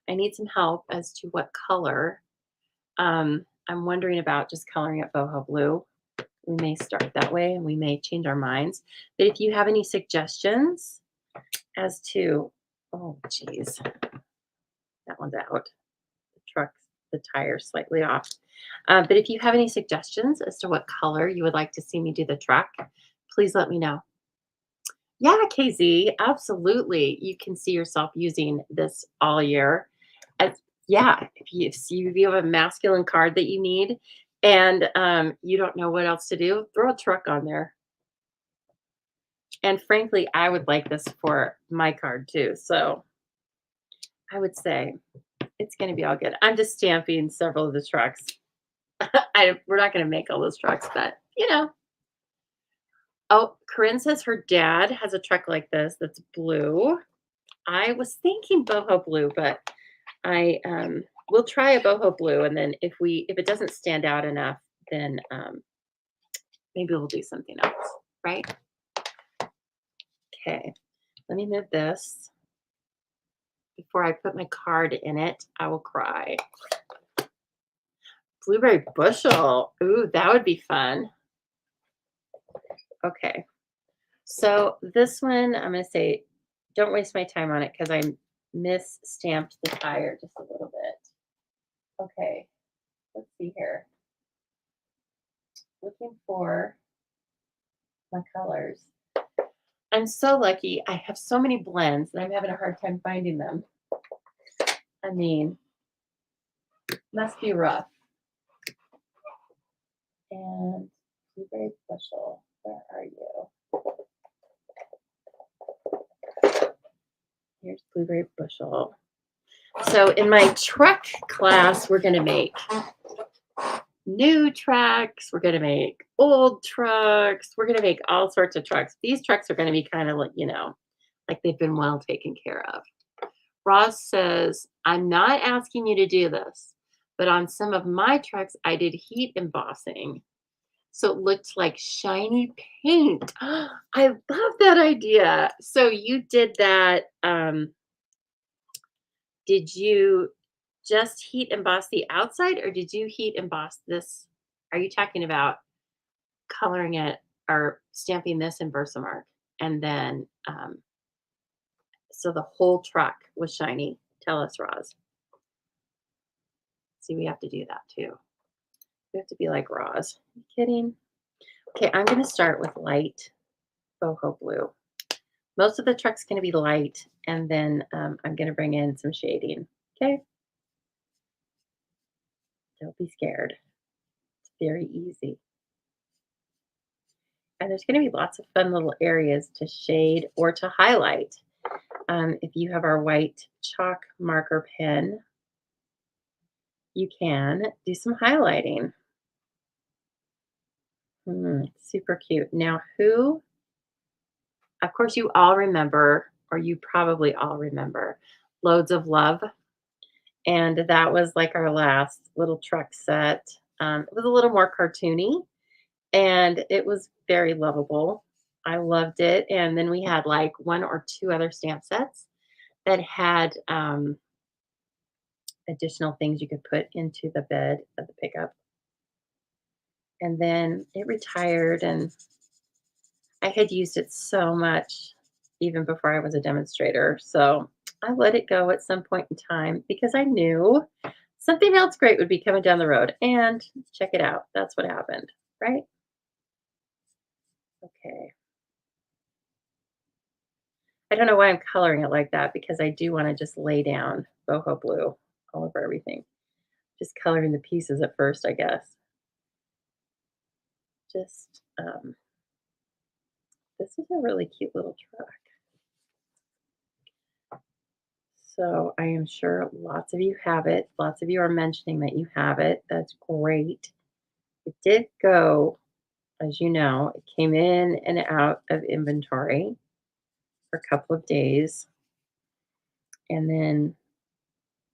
I need some help as to what color. I'm wondering about just coloring it boho blue. We may start that way and we may change our minds. But if you have any suggestions as to, oh, geez, that one's out. The truck, the tire's slightly off. But if you have any suggestions as to what color you would like to see me do the truck, please let me know. Yeah, KZ, absolutely. You can see yourself using this all year. As, yeah, if you have a masculine card that you need and you don't know what else to do, throw a truck on there. And frankly, I would like this for my card too. So I would say it's going to be all good. I'm just stamping several of the trucks. We're not going to make all those trucks, but you know. Oh, Corinne says her dad has a truck like this that's blue. I was thinking boho blue, but I will try a boho blue, and then if it doesn't stand out enough, then maybe we'll do something else, right? Okay, let me move this. Before I put my card in it, I will cry. Blueberry bushel. Ooh, that would be fun. Okay. So this one, I'm going to say, don't waste my time on it because I misstamped the tire just a little bit. Okay. Let's see here. Looking for my colors. I'm so lucky. I have so many blends and I'm having a hard time finding them. I mean, must be rough. And blueberry bushel, where are you? Here's blueberry bushel. So in my truck class, we're going to make new trucks. We're going to make old trucks. We're going to make all sorts of trucks. These trucks are going to be kind of like, like they've been well taken care of. Ross says, I'm not asking you to do this, but on some of my trucks, I did heat embossing. So it looked like shiny paint. I love that idea. So you did that. Did you just heat emboss the outside or did you heat emboss this? Are you talking about coloring it or stamping this in Versamark? And then, so the whole truck was shiny. Tell us, Roz. See, we have to do that too. We have to be like Roz. Are you kidding? Okay, I'm going to start with light boho blue. Most of the truck's going to be light, and then I'm going to bring in some shading. Okay? Don't be scared. It's very easy. And there's going to be lots of fun little areas to shade or to highlight. If you have our white chalk marker pen, you can do some highlighting. Super cute. Now, of course, you all remember, or you probably all remember, Loads of Love. And that was like our last little truck set. It was a little more cartoony and it was very lovable. I loved it. And then we had like one or two other stamp sets that had additional things you could put into the bed of the pickup. And then it retired and I had used it so much even before I was a demonstrator. So I let it go at some point in time because I knew something else great would be coming down the road. And check it out. That's what happened, right? Okay. I don't know why I'm coloring it like that because I do want to just lay down boho blue all over everything. Just coloring the pieces at first, I guess. Just, this is a really cute little truck. So I am sure lots of you have it. Lots of you are mentioning that you have it. That's great. It did go as you know, it came in and out of inventory for a couple of days, and then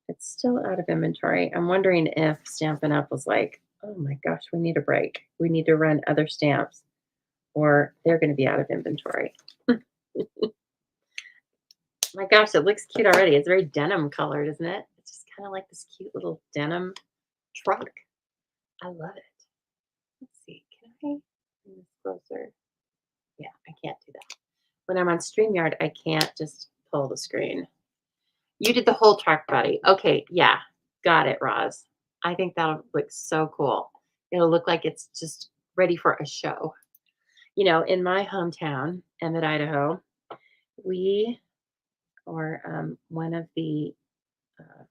it's still out of inventory. I'm wondering if Stampin' Up! Was like, "Oh my gosh, we need a break. We need to run other stamps, or they're gonna be out of inventory." My gosh, it looks cute already. It's very denim colored, isn't it? It's just kinda like this cute little denim truck. I love it. Let's see, can I bring this closer? Yeah, I can't do that. When I'm on StreamYard, I can't just pull the screen. You did the whole truck body. Okay, yeah, got it, Roz. I think that'll look so cool. It'll look like it's just ready for a show. You know, in my hometown, Emmett, Idaho, we are one of the uh,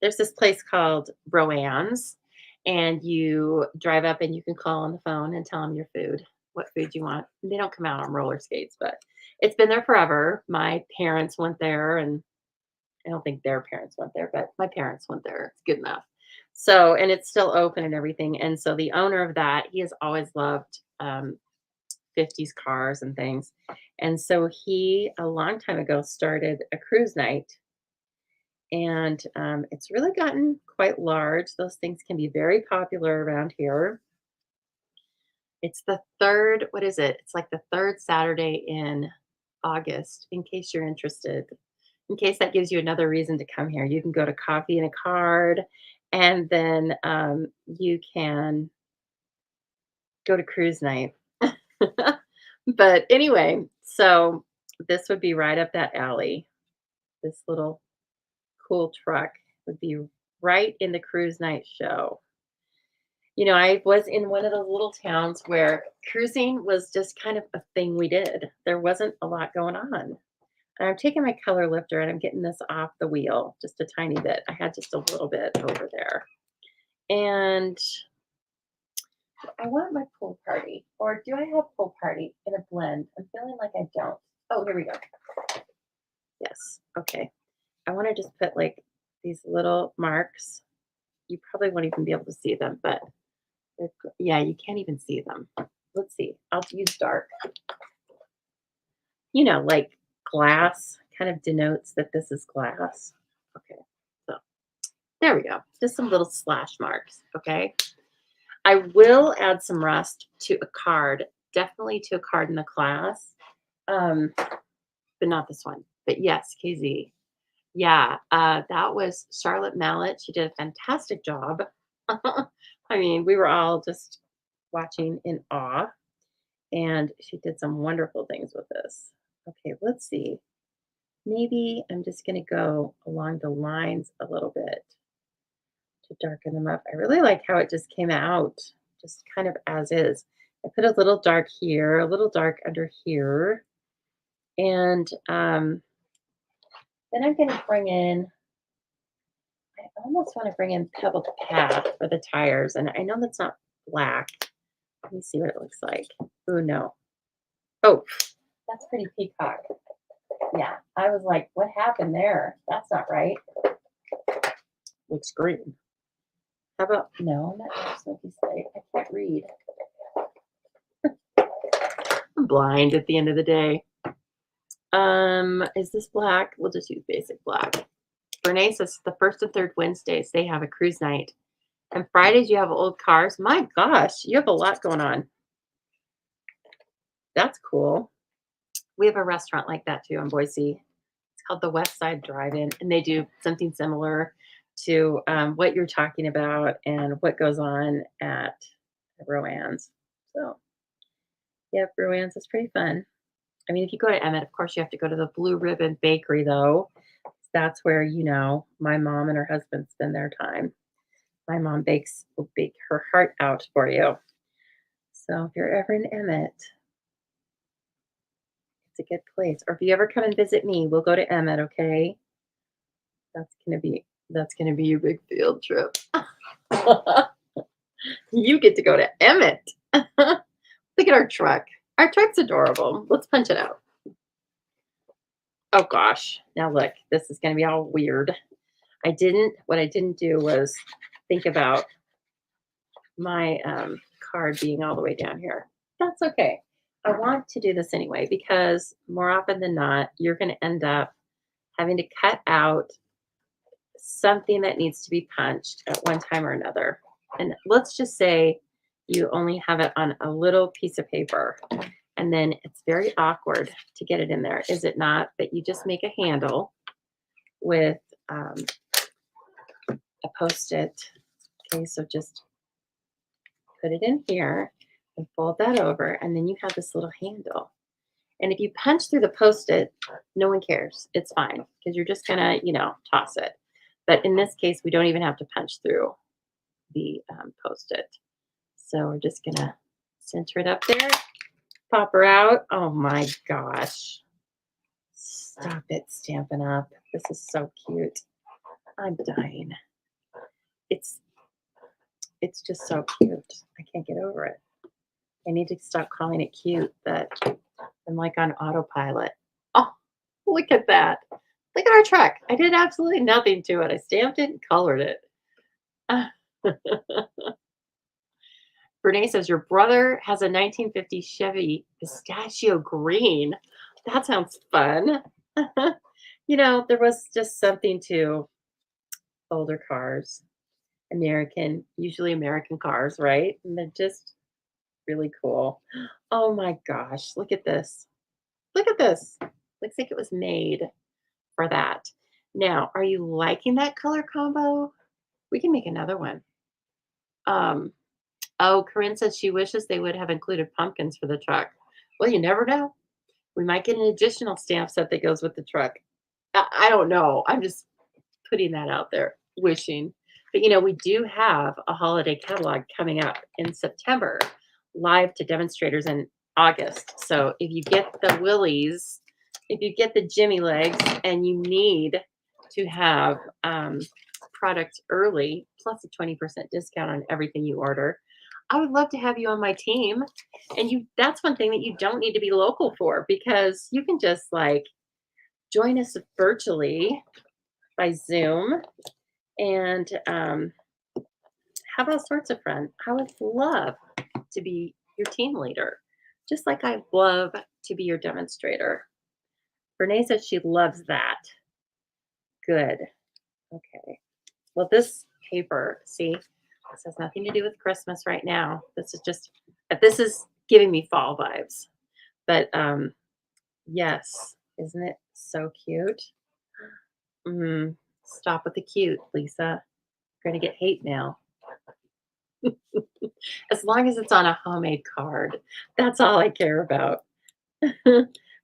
there's this place called Roan's, and you drive up and you can call on the phone and tell them your food, what food you want. They don't come out on roller skates, but it's been there forever. My parents went there, and I don't think their parents went there, but my parents went there. It's good enough. So, and it's still open and everything. And so the owner of that, he has always loved 50s cars and things. And so he, a long time ago, started a cruise night. And it's really gotten quite large. Those things can be very popular around here. It's the third, what is it? It's like the third Saturday in August, in case you're interested. In case that gives you another reason to come here, you can go to Coffee and a Card, and then you can go to cruise night. But anyway, so this would be right up that alley. This little cool truck would be right in the cruise night show. You know, I was in one of those little towns where cruising was just kind of a thing we did. There wasn't a lot going on. And I'm taking my color lifter and I'm getting this off the wheel just a tiny bit. I had just a little bit over there. And I want my pool party. Or do I have pool party in a blend? I'm feeling like I don't. Oh, here we go. Yes. Okay. I want to just put like these little marks. You probably won't even be able to see them, but yeah, you can't even see them. Let's see. I'll use dark. You know, like glass kind of denotes that this is glass. Okay. So there we go. Just some little slash marks. Okay. I will add some rust to a card, definitely to a card in the class, but not this one. But yes, KZ. Yeah, that was Charlotte Mallet. She did a fantastic job. I mean, we were all just watching in awe, and she did some wonderful things with this. Okay, let's see. Maybe I'm just going to go along the lines a little bit to darken them up. I really like how it just came out, just kind of as is. I put a little dark here, a little dark under here, and then I'm going to bring in I almost want to bring in Pebbled Path for the tires, and I know that's not black. Let me see what it looks like. Oh, no. Oh, that's pretty peacock. Yeah, I was like, what happened there? That's not right. Looks green. How about, no, not Smoky Slate. I can't read. I'm blind at the end of the day. Is this black? We'll just use basic black. Renee says the first and third Wednesdays they have a cruise night. And Fridays you have old cars. My gosh, you have a lot going on. That's cool. We have a restaurant like that too in Boise. It's called the West Side Drive-In, and they do something similar to what you're talking about and what goes on at Roan's. So, yeah, Roan's is pretty fun. I mean, if you go to Emmett, of course, you have to go to the Blue Ribbon Bakery, though. That's where, you know, my mom and her husband spend their time. My mom will bake her heart out for you. So if you're ever in Emmett, it's a good place. Or if you ever come and visit me, we'll go to Emmett, okay? That's gonna be your big field trip. You get to go to Emmett. Look at our truck. Our truck's adorable. Let's punch it out. Oh gosh. Now look, this is gonna be all weird. What I didn't do was think about my card being all the way down here. That's okay. I want to do this anyway because more often than not, you're going to end up having to cut out something that needs to be punched at one time or another. And let's just say you only have it on a little piece of paper, and then it's very awkward to get it in there, is it not? But you just make a handle with a Post-it. Okay, so just put it in here and fold that over, and then you have this little handle. And if you punch through the Post-it, no one cares. It's fine because you're just gonna, toss it. But in this case, we don't even have to punch through the Post-it. So we're just gonna center it up there, pop her out. Oh my gosh. Stop it, Stampin' Up. This is so cute. I'm dying. It's just so cute. I can't get over it. I need to stop calling it cute, but I'm like on autopilot. Oh, look at that. Look at our truck. I did absolutely nothing to it. I stamped it and colored it. Renee says, your brother has a 1950 Chevy pistachio green. That sounds fun. There was just something to older cars, usually American cars, right? And they're just really cool. Oh my gosh, look at this. Look at this. Looks like it was made for that. Now, are you liking that color combo? We can make another one. Oh, Corinne says she wishes they would have included pumpkins for the truck. Well, you never know. We might get an additional stamp set that goes with the truck. I don't know. I'm just putting that out there, wishing. But we do have a holiday catalog coming up in September, live to demonstrators in August. So if you get the Willies, if you get the Jimmy Legs, and you need to have product early, plus a 20% discount on everything you order, I would love to have you on my team. And that's one thing that you don't need to be local for, because you can just join us virtually by Zoom and have all sorts of fun. I would love to be your team leader, just like I love to be your demonstrator. Renee says she loves that. Good. Okay. Well, this paper, see, this has nothing to do with Christmas right now. This is giving me fall vibes. But yes, isn't it so cute? Stop with the cute, Lisa. You're going to get hate mail. As long as it's on a homemade card, that's all I care about.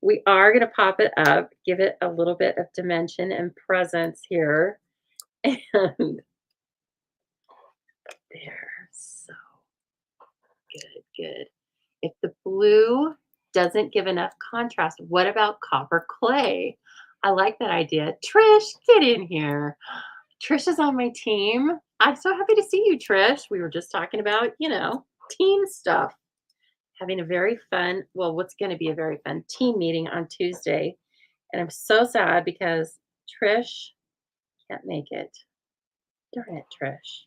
We are going to pop it up, give it a little bit of dimension and presence here. And there. So good. If the blue doesn't give enough contrast, what about copper clay? I like that idea. Trish, get in here. Trish is on my team. I'm so happy to see you, Trish. We were just talking about, team stuff. Having a very fun, what's going to be a very fun team meeting on Tuesday. And I'm so sad because Trish can't make it. Darn it, Trish.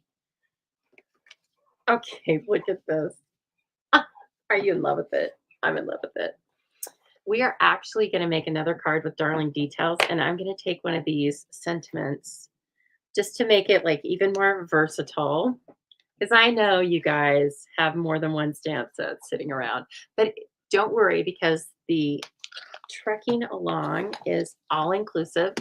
Okay, look at this. Are you in love with it? I'm in love with it. We are actually going to make another card with darling details, and I'm going to take one of these sentiments just to make it even more versatile, because I know you guys have more than one stamp set sitting around. But don't worry, because the trekking along is all inclusive.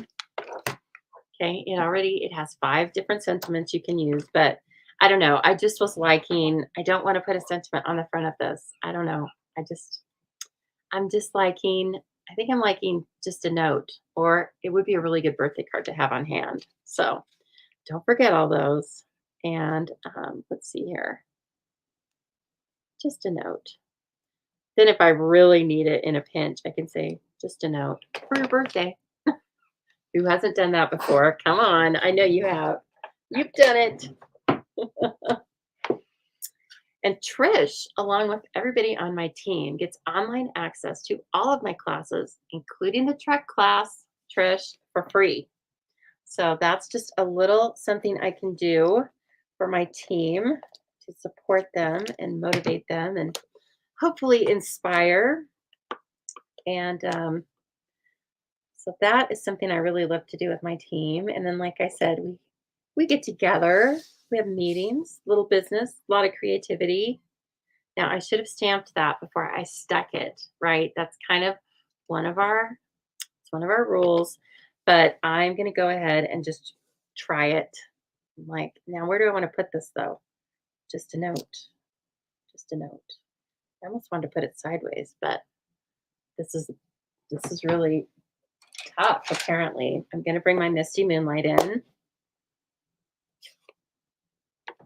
Okay, it has 5 different sentiments you can use, but I don't know. I just was I don't want to put a sentiment on the front of this. I don't know. I'm liking just a note, or it would be a really good birthday card to have on hand. So don't forget all those. And let's see here. Just a note. Then if I really need it in a pinch, I can say just a note for your birthday. Who hasn't done that before? Come on. I know you have. You've done it. And Trish, along with everybody on my team, gets online access to all of my classes, including the truck class, Trish, for free. So that's just a little something I can do for my team to support them and motivate them and hopefully inspire. And so that is something I really love to do with my team. And then, like I said, we get together, we have meetings, little business, a lot of creativity. Now, I should have stamped that before I stuck it, right? That's kind of one of our it's one of our rules, but I'm going to go ahead and just try it. I'm like, now where do I want to put this though? Just a note. Just a note. I almost wanted to put it sideways, but this is this is really tough apparently. I'm going to bring my Misty Moonlight in.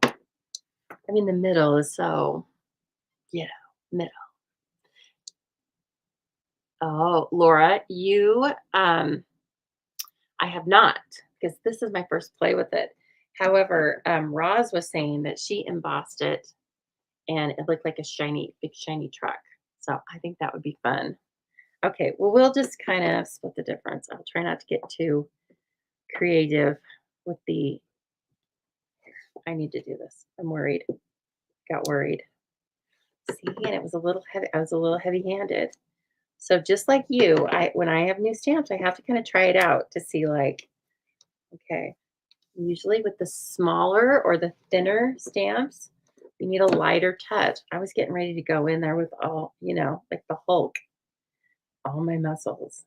I mean, the middle is so, you know, middle. Oh, Laura, I have not, because this is my first play with it. However, Roz was saying that she embossed it and it looked like a shiny, big shiny truck. So I think that would be fun. Okay, well, we'll just kind of split the difference. I'll try not to get too creative with the, I need to do this. I'm worried. Got worried. See, and it was a little heavy. I was a little heavy-handed. So just like you, when I have new stamps, I have to kind of try it out to see like, okay, usually with the smaller or the thinner stamps, you need a lighter touch. I was getting ready to go in there with all, like the Hulk, all my muscles.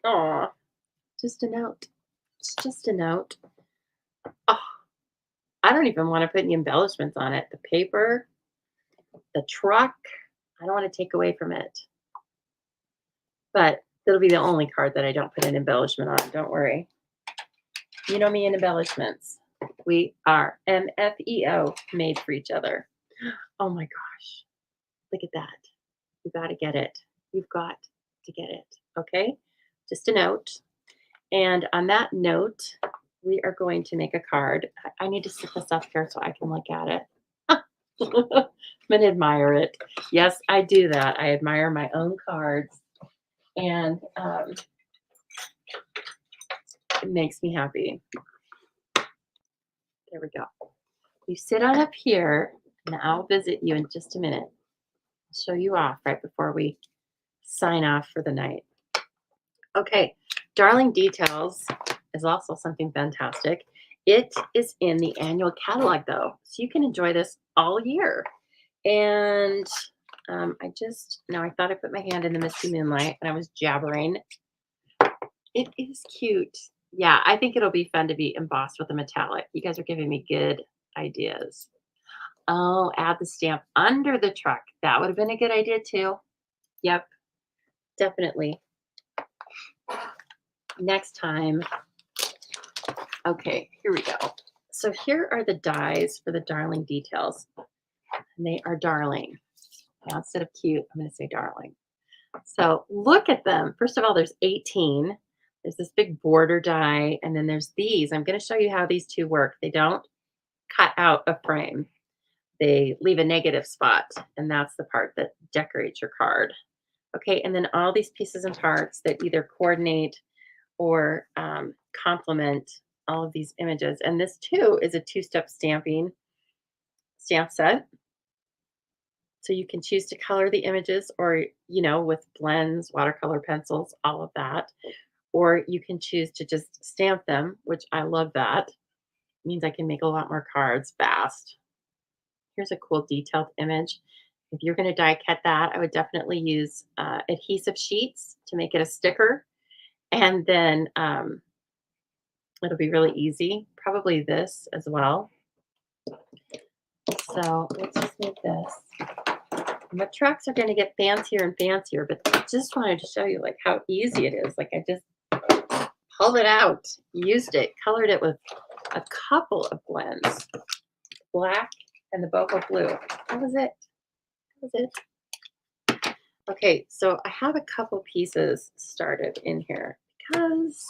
Aw, just a note. It's just a note. Oh, I don't even want to put any embellishments on it. The paper, the truck, I don't want to take away from it. But it'll be the only card that I don't put an embellishment on. Don't worry. You know me and embellishments. We are MFEO, made for each other. Oh my gosh. Look at that. You got to get it. You've got to get it. Okay? Just a note. And on that note, we are going to make a card. I need to sit this up here so I can look at it. I'm going to admire it. Yes, I do that. I admire my own cards. And it makes me happy. There we go. You sit on up here, and I'll visit you in just a minute. I'll show you off right before we sign off for the night. Okay, Darling Details is also something fantastic. It is in the annual catalog, though, so you can enjoy this all year. And I thought I put my hand in the Misty Moonlight, and I was jabbering. It is cute. Yeah, I think it'll be fun to be embossed with a metallic. You guys are giving me good ideas. Oh, add the stamp under the truck. That would have been a good idea too. Yep, definitely. Next time. Okay, here we go. So here are the dies for the Darling Details. And they are darling. Now instead of cute, I'm going to say darling. So look at them. First of all, there's 18. There's this big border die, and then there's these. I'm going to show you how these two work. They don't cut out a frame. They leave a negative spot, and that's the part that decorates your card. Okay, and then all these pieces and parts that either coordinate or complement all of these images. And this too is a two-step stamp set. So you can choose to color the images or, with blends, watercolor pencils, all of that. Or you can choose to just stamp them, which I love that. It means I can make a lot more cards fast. Here's a cool detailed image. If you're going to die cut that, I would definitely use adhesive sheets to make it a sticker. And then it'll be really easy. Probably this as well. So let's just make this. My trucks are going to get fancier and fancier, but I just wanted to show you like how easy it is. Like I just pulled it out, used it, colored it with a couple of blends, black and the boho blue. That was it. That was it. Okay, so I have a couple pieces started in here because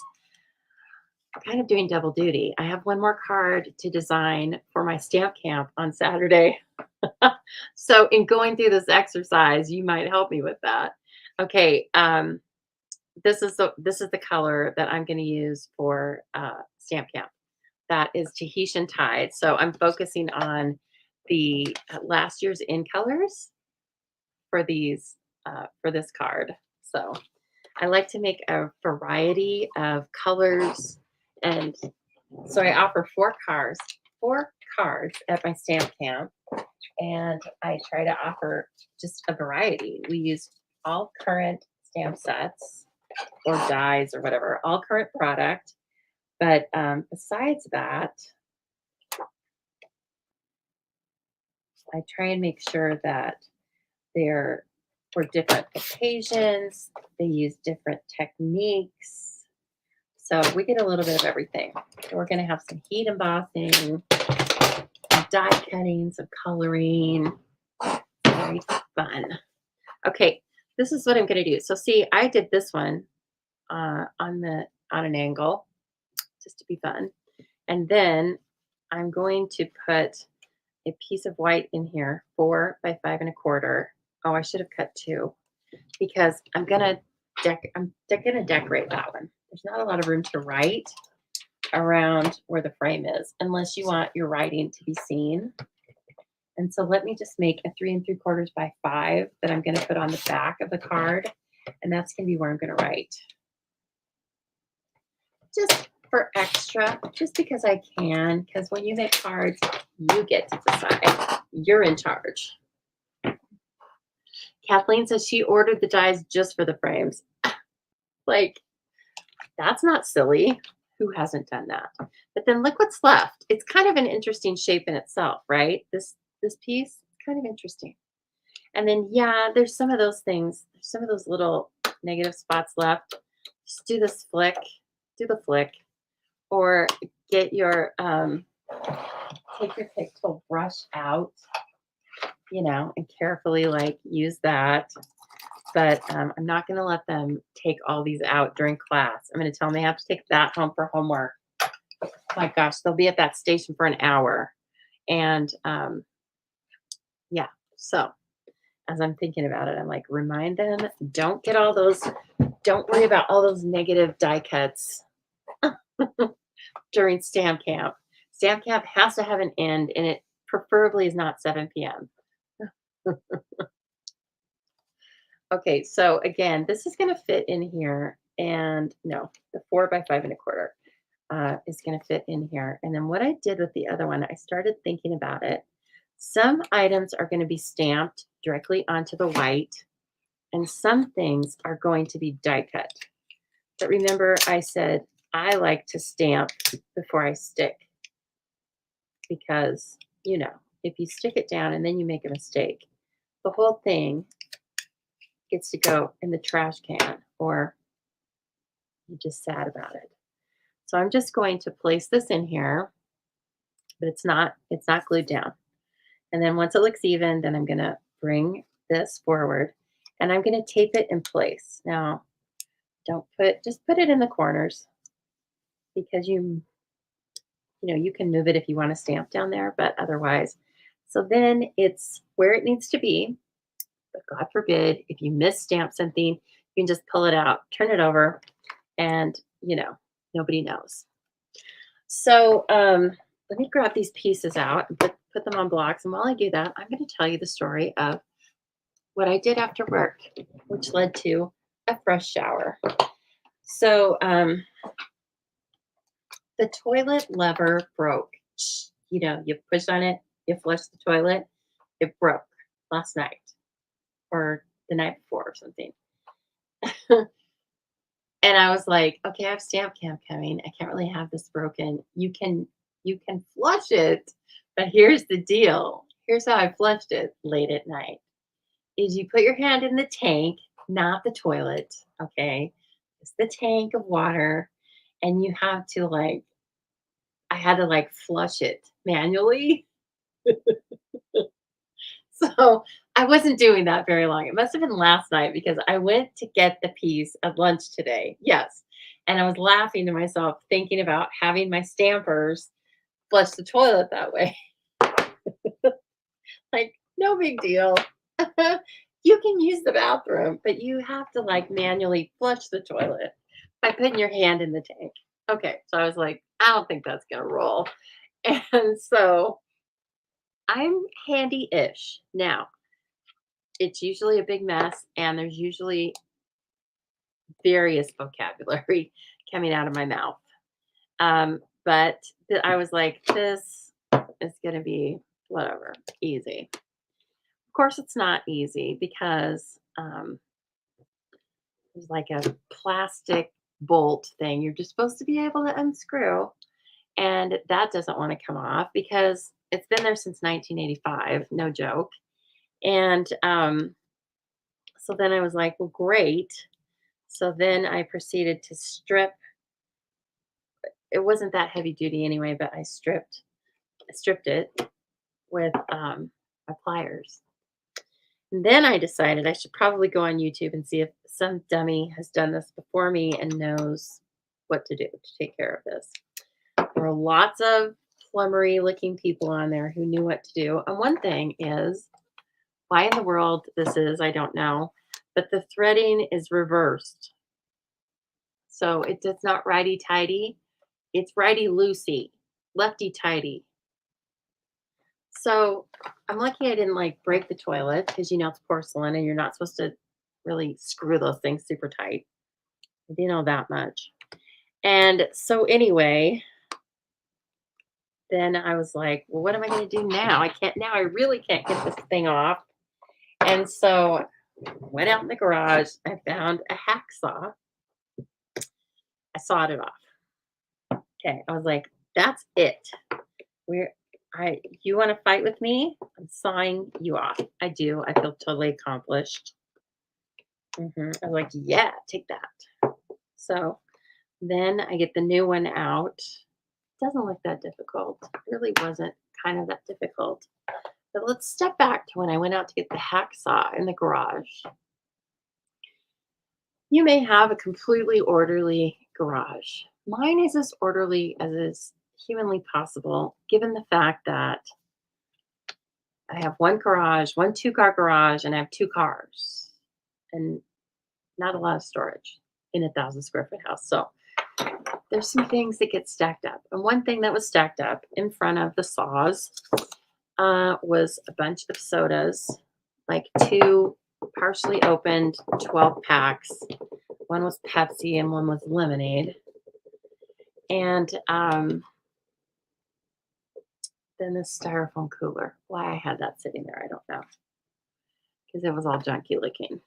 I'm kind of doing double duty. I have one more card to design for my stamp camp on Saturday. So in going through this exercise, you might help me with that. Okay, this is the color that I'm going to use for stamp camp. that is Tahitian Tide. So I'm focusing on the last year's in colors for these for this card. So I like to make a variety of colors, and so I offer four cards at my stamp camp, and I try to offer just a variety. We use all current stamp sets or dies or whatever, all current product. But besides that, I try and make sure that they're for different occasions. They use different techniques. So we get a little bit of everything. So we're going to have some heat embossing, some die cutting, some coloring. Very fun. Okay, this is what I'm going to do. So see, I did this one on an angle just to be fun, and then I'm going to put a piece of white in here, 4 by 5 1/4. Oh, I should have cut two because I'm gonna decorate that one. There's not a lot of room to write around where the frame is unless you want your writing to be seen. And so let me just make a 3 3/4 by 5 that I'm gonna put on the back of the card, and that's gonna be where I'm gonna write. Just for extra, just because I can, because when you make cards, you get to decide. You're in charge. Kathleen says she ordered the dies just for the frames. Like, that's not silly. Who hasn't done that? But then look what's left. It's kind of an interesting shape in itself, right? This piece, kind of interesting. And then yeah, there's some of those things, there's some of those little negative spots left. Just do this flick, do the flick, or get your take your pick tool brush out, and carefully like use that. But I'm not going to let them take all these out during class. I'm going to tell them they have to take that home for homework. My gosh, they'll be at that station for an hour. And yeah, so as I'm thinking about it, I'm like, remind them, don't worry about all those negative die cuts during stamp camp. Stamp camp has to have an end, and it preferably is not 7 p.m. Okay, so again, this is going to fit in here, and no, the 4 by 5 1/4 is going to fit in here. And then what I did with the other one, I started thinking about it. Some items are going to be stamped directly onto the white, and some things are going to be die cut. But remember, I said I like to stamp before I stick because, if you stick it down and then you make a mistake, the whole thing gets to go in the trash can, or you're just sad about it. So I'm just going to place this in here, but it's not glued down. And then once it looks even, then I'm going to bring this forward and I'm going to tape it in place. Now, just put it in the corners because you can move it if you want to stamp down there, but otherwise. So then it's where it needs to be. But God forbid, if you misstamp something, you can just pull it out, turn it over, and nobody knows. So let me grab these pieces out and put them on blocks. And while I do that, I'm going to tell you the story of what I did after work, which led to a fresh shower. So the toilet lever broke. You pushed on it, you flushed the toilet, it broke last night or the night before or something. And I was like, okay, I have stamp camp coming. I can't really have this broken. You can flush it, but here's the deal. Here's how I flushed it late at night. Is you put your hand in the tank, not the toilet, okay? It's the tank of water, and you have to I had to flush it manually. So I wasn't doing that very long. It must have been last night because I went to get the piece at lunch today. Yes. And I was laughing to myself, thinking about having my stampers flush the toilet that way. No big deal. You can use the bathroom, but you have to manually flush the toilet by putting your hand in the tank. Okay, so I was like, I don't think that's gonna roll. And so I'm handy-ish. Now, it's usually a big mess, and there's usually various vocabulary coming out of my mouth. But I was like, this is gonna be whatever, easy. Of course, it's not easy because there's like a plastic bolt thing you're just supposed to be able to unscrew, and that doesn't want to come off because it's been there since 1985, no joke. And so then I was like, well, great. So then I proceeded to strip. It wasn't that heavy duty anyway, but I stripped it with my pliers. And then I decided I should probably go on YouTube and see if some dummy has done this before me and knows what to do to take care of this. There were lots of plumbery looking people on there who knew what to do. And one thing is, why in the world this is, I don't know, but the threading is reversed. So it's not righty tighty, it's righty loosey, lefty tighty. So I'm lucky I didn't like break the toilet because it's porcelain and you're not supposed to really screw those things super tight. I didn't know that much. And so anyway, then I was like, well, what am I going to do now? I really can't get this thing off. And so went out in the garage. I found a hacksaw. I sawed it off. Okay. I was like, that's it. You want to fight with me? I'm sawing you off. I do. I feel totally accomplished. I was like, yeah, take that. So then I get the new one out. Doesn't look that difficult. It really wasn't kind of that difficult. But let's step back to when I went out to get the hacksaw in the garage. You may have a completely orderly garage. Mine is as orderly as is humanly possible, given the fact that I have one garage, one two-car garage, and I have two cars, and not a lot of storage in a 1,000 square foot house. So there's some things that get stacked up. And one thing that was stacked up in front of the saws was a bunch of sodas, like two partially opened 12 packs. One was Pepsi and one was lemonade. And then this styrofoam cooler. Why I had that sitting there, I don't know. Because it was all junky looking.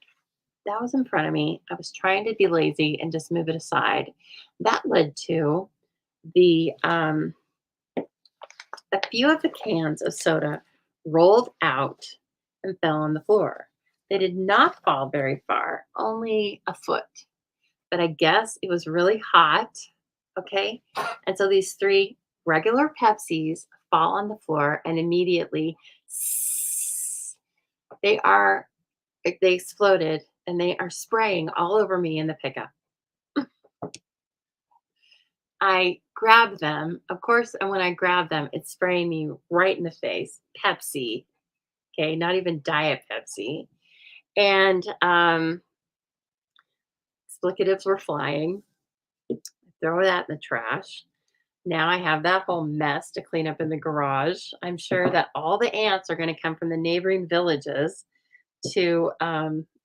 That was in front of me. I was trying to be lazy and just move it aside. That led to the a few of the cans of soda rolled out and fell on the floor. They did not fall very far, only a foot. But I guess it was really hot. Okay. And so these three regular Pepsis fall on the floor and immediately they are, they exploded and they are spraying all over me in the pickup. I grab them, of course, and when I grab them, it's spraying me right in the face. Pepsi, okay, not even Diet Pepsi. And explicatives were flying. Throw that in the trash. Now I have that whole mess to clean up in the garage. I'm sure that all the ants are going to come from the neighboring villages to,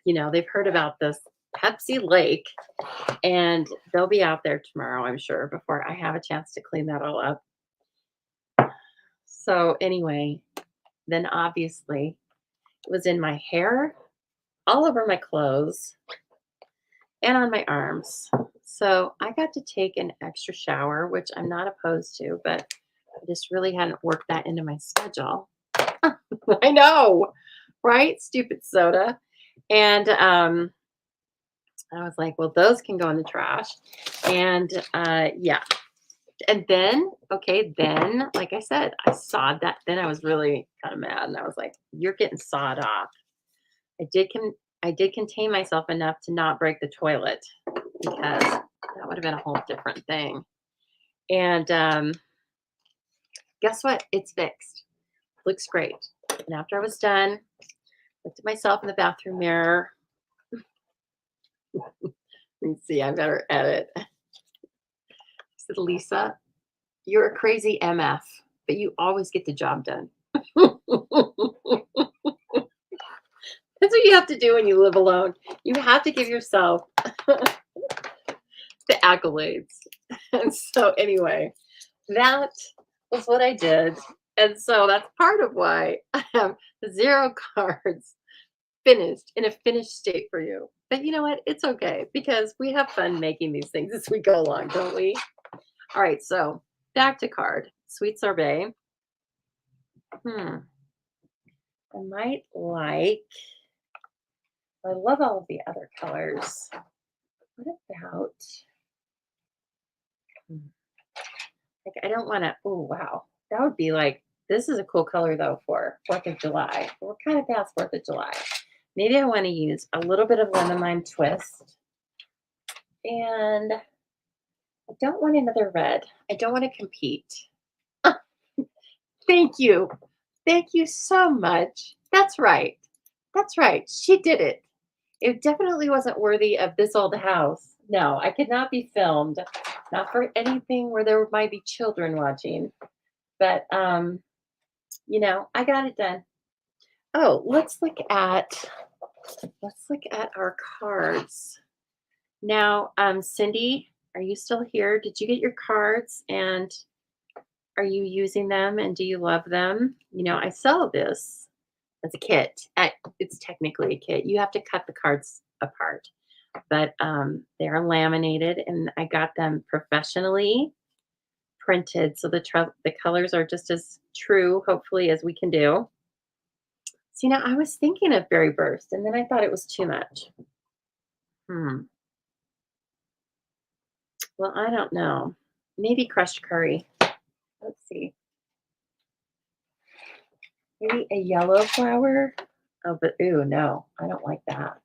they've heard about this Pepsi Lake, and they'll be out there tomorrow, I'm sure, before I have a chance to clean that all up. So anyway, then obviously it was in my hair, all over my clothes, and on my arms. So I got to take an extra shower, which I'm not opposed to, but I just really hadn't worked that into my schedule. I know, right? Stupid soda. And I was like, well, those can go in the trash. And yeah. And then, okay, then, like I said, I sawed that. Then I was really kind of mad. And I was like, you're getting sawed off. I did contain myself enough to not break the toilet because that would have been a whole different thing. And guess what? It's fixed. Looks great. And after I was done, looked at myself in the bathroom mirror. Let me see, I better edit. said, Lisa, you're a crazy MF, but you always get the job done. That's what you have to do when you live alone. You have to give yourself the accolades. And so, anyway, that was what I did. And so that's part of why I have 0 cards finished in a finished state for you. But you know what? It's okay because we have fun making these things as we go along, don't we? All right, so back to card. Sweet sorbet. Hmm. I might like, I love all of the other colors. What about, hmm, like, I don't want to, oh, wow. That would be like, this is a cool color though for 4th of July. We're kind of past 4th of July. Maybe I want to use a little bit of lemon lime twist. And I don't want another red. I don't want to compete. Thank you. Thank you so much. That's right. That's right. She did it. It definitely wasn't worthy of this old house. No, I could not be filmed. Not for anything where there might be children watching. But I got it done. Oh, let's look at our cards. Now, Cindy, are you still here? Did you get your cards and are you using them and do you love them? I sell this as a kit. It's technically a kit. You have to cut the cards apart, but they are laminated and I got them professionally printed. So the colors are just as true, hopefully, as we can do. See, now I was thinking of Berry Burst and then I thought it was too much. Hmm. Well, I don't know. Maybe crushed curry. Let's see. Maybe a yellow flower. Oh, but ooh, no, I don't like that.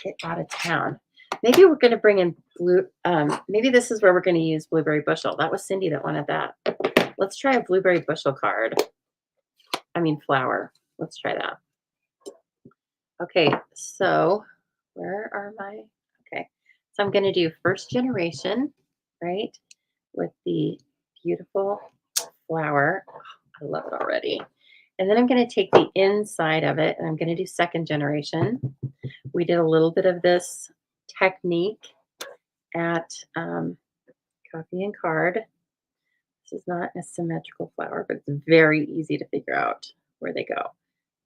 Get out of town. Maybe we're going to bring in blue. Maybe this is where we're going to use blueberry bushel. That was Cindy that wanted that. Let's try a blueberry bushel card. I mean, flower. Let's try that. Okay, so where are my? Okay, so I'm going to do first generation, right, with the beautiful flower. I love it already. And then I'm going to take the inside of it and I'm going to do second generation. We did a little bit of this technique at Coffee and Card. This is not a symmetrical flower, but it's very easy to figure out where they go.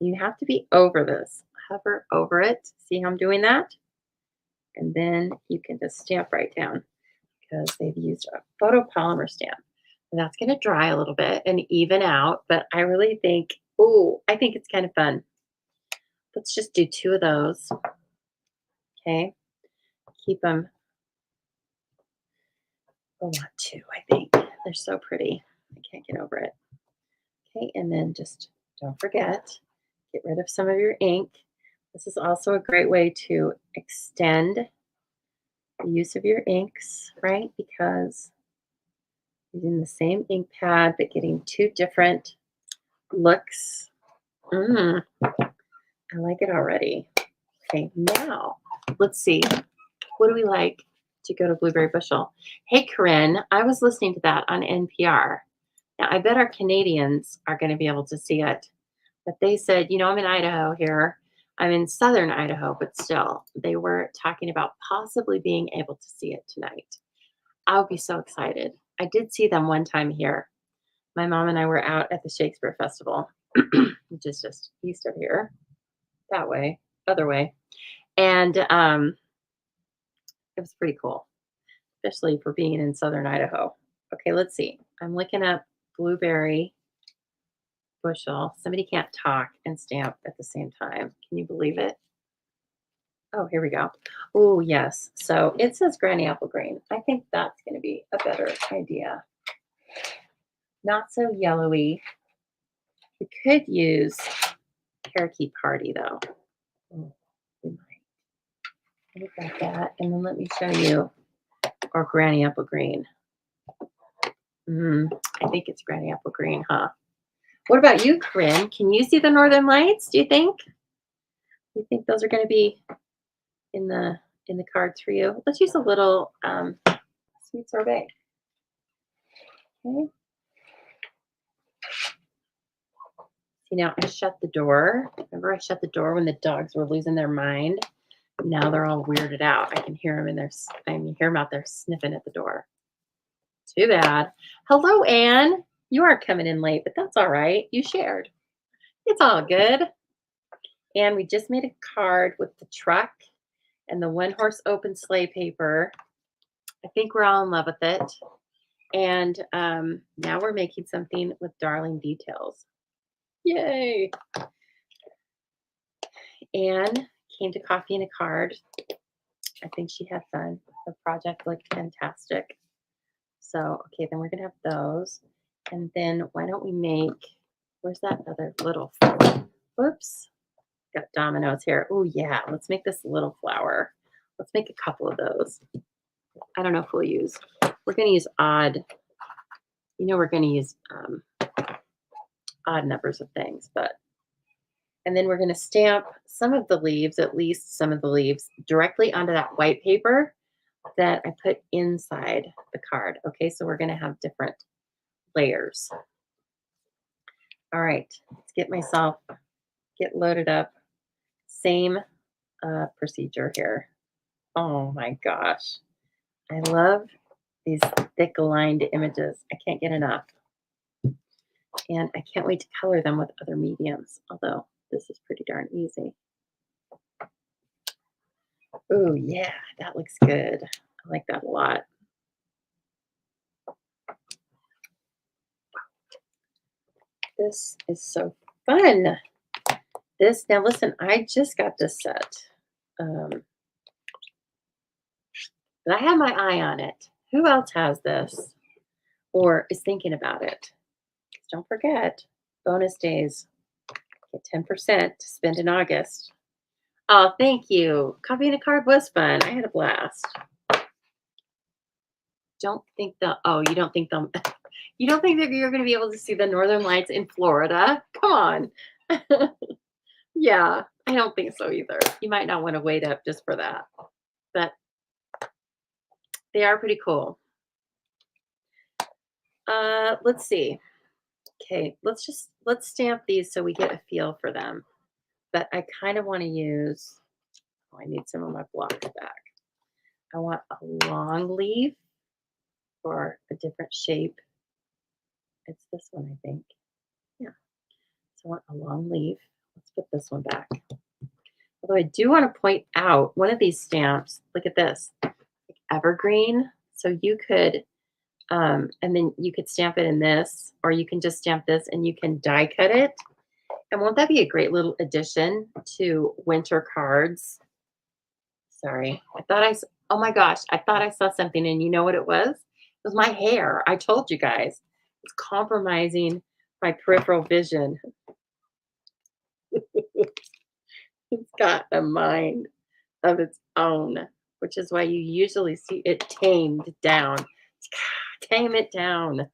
You have to be over this. Hover over it. See how I'm doing that? And then you can just stamp right down because they've used a photopolymer stamp. And that's going to dry a little bit and even out, but I really think, I think it's kind of fun. Let's just do 2 of those. Okay. Keep them. I want 2, I think. They're so pretty. I can't get over it. Okay. And then just don't forget, get rid of some of your ink. This is also a great way to extend the use of your inks, right? Because using the same ink pad, but getting 2 different looks. I like it already. Okay, now let's see. What do we like to go to Blueberry Bushel? Hey, Corinne, I was listening to that on NPR. Now, I bet our Canadians are going to be able to see it. But they said, I'm in Idaho here. I'm in southern Idaho, but still, they were talking about possibly being able to see it tonight. I would be so excited. I did see them one time here. My mom and I were out at the Shakespeare Festival, which is just east of here, that way, other way. And it was pretty cool, especially for being in southern Idaho. Okay, let's see. I'm looking up blueberry bushel. Somebody can't talk and stamp at the same time. Can you believe it? Oh, here we go. Oh, yes. So it says Granny Apple Green. I think that's going to be a better idea. Not so yellowy. We could use Parakeet Party, though. Oh, we might. Look like that. And then let me show you our Granny Apple Green. I think it's Granny Apple Green, huh? What about you, Corinne? Can you see the Northern Lights, do you think? Do you think those are going to be in the cards for you? Let's use a little sweet sorbet. Okay. See, now I shut the door. Remember I shut the door when the dogs were losing their mind? Now they're all weirded out. I can hear them in their, I can hear them out there sniffing at the door. Too bad. Hello, Anne. You are coming in late, but that's all right. You shared. It's all good. And we just made a card with the truck and the one horse open sleigh paper. I think we're all in love with it. And now we're making something with darling details. Yay. Anne came to Coffee and a Card. I think she had fun. The project looked fantastic. So, okay, then we're going to have those. And then why don't we make, where's that other little, whoops, got dominoes here. Oh, yeah, let's make this little flower. Let's make a couple of those. I don't know if we'll use, we're going to use odd, we're going to use odd numbers of things, but, and then we're going to stamp some of the leaves, at least some of the leaves, directly onto that white paper that I put inside the card. Okay, so we're going to have different layers. All right, let's get loaded up. Same procedure here. Oh my gosh. I love these thick lined images. I can't get enough. And I can't wait to color them with other mediums, although this is pretty darn easy. Oh yeah, that looks good. I like that a lot. This is so fun. Now listen, I just got this set. But I have my eye on it. Who else has this or is thinking about it? Don't forget, bonus days. Get 10% to spend in August. Oh, thank you. Coffee and a Card was fun. I had a blast. You don't think that you're going to be able to see the Northern Lights in Florida? Come on. Yeah, I don't think so either. You might not want to wait up just for that, but they are pretty cool. Let's see. Okay, let's stamp these so we get a feel for them. But I kind of want to use, I need some of my blocks back. I want a long leaf for a different shape. It's this one, I think. Yeah. So I want a long leaf. Let's put this one back. Although I do want to point out one of these stamps, look at this, evergreen. So you could, and then you could stamp it in this, or you can just stamp this and you can die cut it. And won't that be a great little addition to winter cards? Sorry, oh my gosh, I thought I saw something and you know what it was? It was my hair. I told you guys. It's compromising my peripheral vision. It's got a mind of its own, which is why you usually see it tamed down. Tame it down.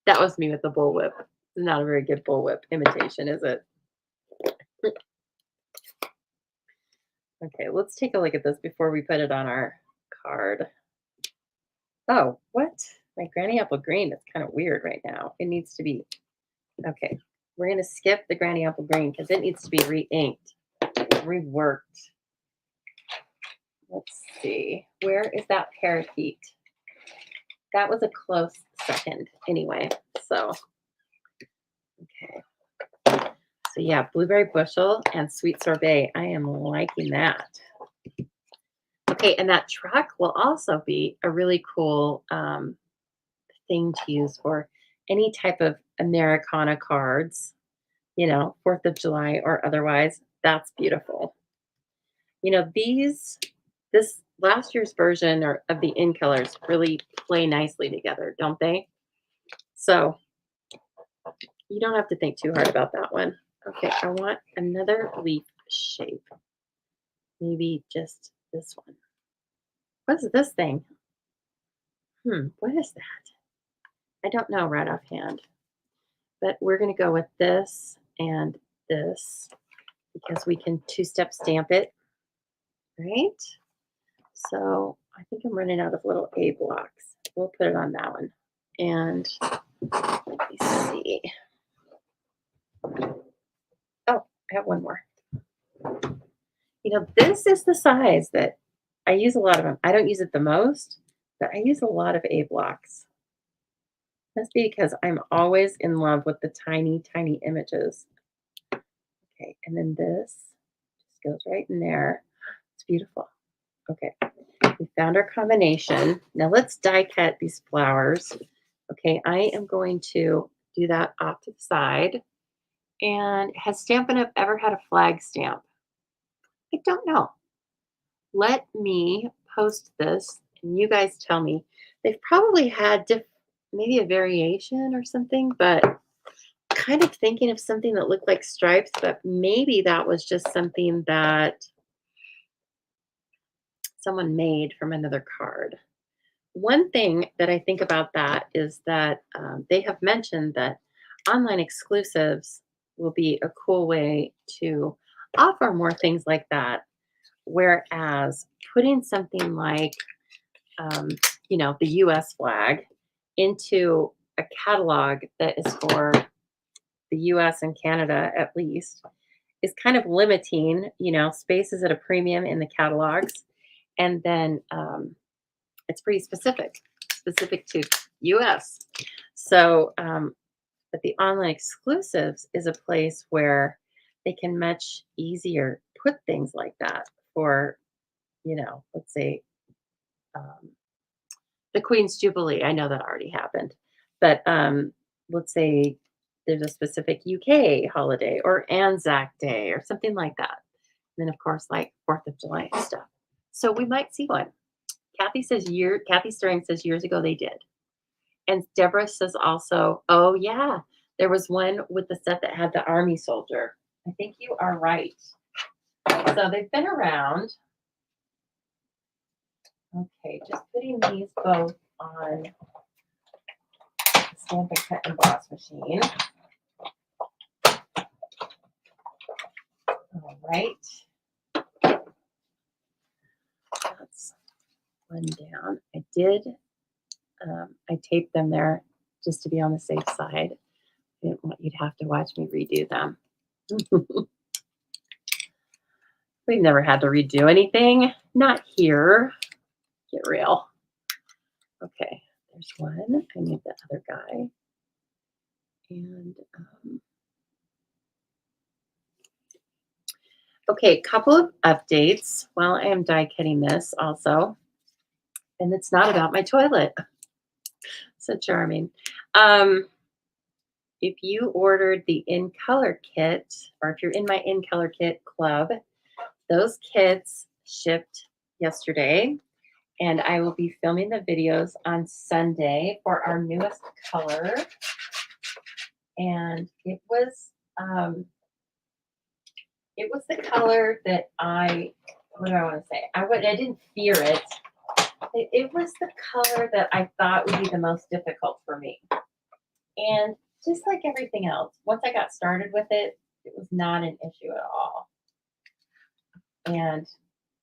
That was me with the bullwhip. It's not a very good bullwhip imitation, is it? Okay, let's take a look at this before we put it on our card. Oh, what? My Granny Apple Green is kind of weird right now. It needs to be, okay. We're going to skip the Granny Apple Green because it needs to be re-inked, reworked. Let's see. Where is that parakeet? That was a close second anyway. So, okay. So yeah, Blueberry Bushel and Sweet Sorbet. I am liking that. Okay, and that truck will also be a really cool thing to use for any type of Americana cards, 4th of July or otherwise. That's beautiful. This last year's version of the in colors really play nicely together, don't they? So you don't have to think too hard about that one. Okay, I want another leaf shape. Maybe just this one. What's this thing? What is that? I don't know right offhand. But we're going to go with this and this because we can two-step stamp it, right? So I think I'm running out of little A blocks. We'll put it on that one. And let me see. Oh, I have one more. This is the size that I use a lot of them. I don't use it the most, but I use a lot of A blocks. That's because I'm always in love with the tiny, tiny images. Okay, and then this just goes right in there. It's beautiful. Okay, we found our combination. Now let's die cut these flowers. Okay, I am going to do that off to the side. And has Stampin' Up! Ever had a flag stamp? I don't know. Let me post this and you guys tell me. They've probably had maybe a variation or something, but kind of thinking of something that looked like stripes, but maybe that was just something that someone made from another card. One thing that I think about that is that they have mentioned that online exclusives will be a cool way to offer more things like that. Whereas putting something like, the US flag into a catalog that is for the US and Canada at least is kind of limiting, space is at a premium in the catalogs. And then it's pretty specific to US. So, but the online exclusives is a place where they can much easier put things like that for, let's say um, the Queen's Jubilee. I know that already happened, but let's say there's a specific UK holiday or Anzac Day or something like that. And then, of course, like 4th of July and stuff. So we might see one. Kathy Stirring says years ago they did. And Deborah says also, oh yeah, there was one with the set that had the army soldier. I think you are right. So they've been around. Okay, just putting these both on the Stampin' Cut Emboss machine. All right. That's one down. I taped them there just to be on the safe side. I didn't want you to have to watch me redo them. We've never had to redo anything. Not here. Get real. Okay, there's one. I need the other guy. And okay, couple of updates while I am die cutting this also. And it's not about my toilet. So charming. If you ordered the In Color kit, or if you're in my In Color kit club, those kits shipped yesterday. And I will be filming the videos on Sunday for our newest color. And it was the color that what do I want to say? I didn't fear it. It was the color that I thought would be the most difficult for me. And just like everything else, once I got started with it, it was not an issue at all. And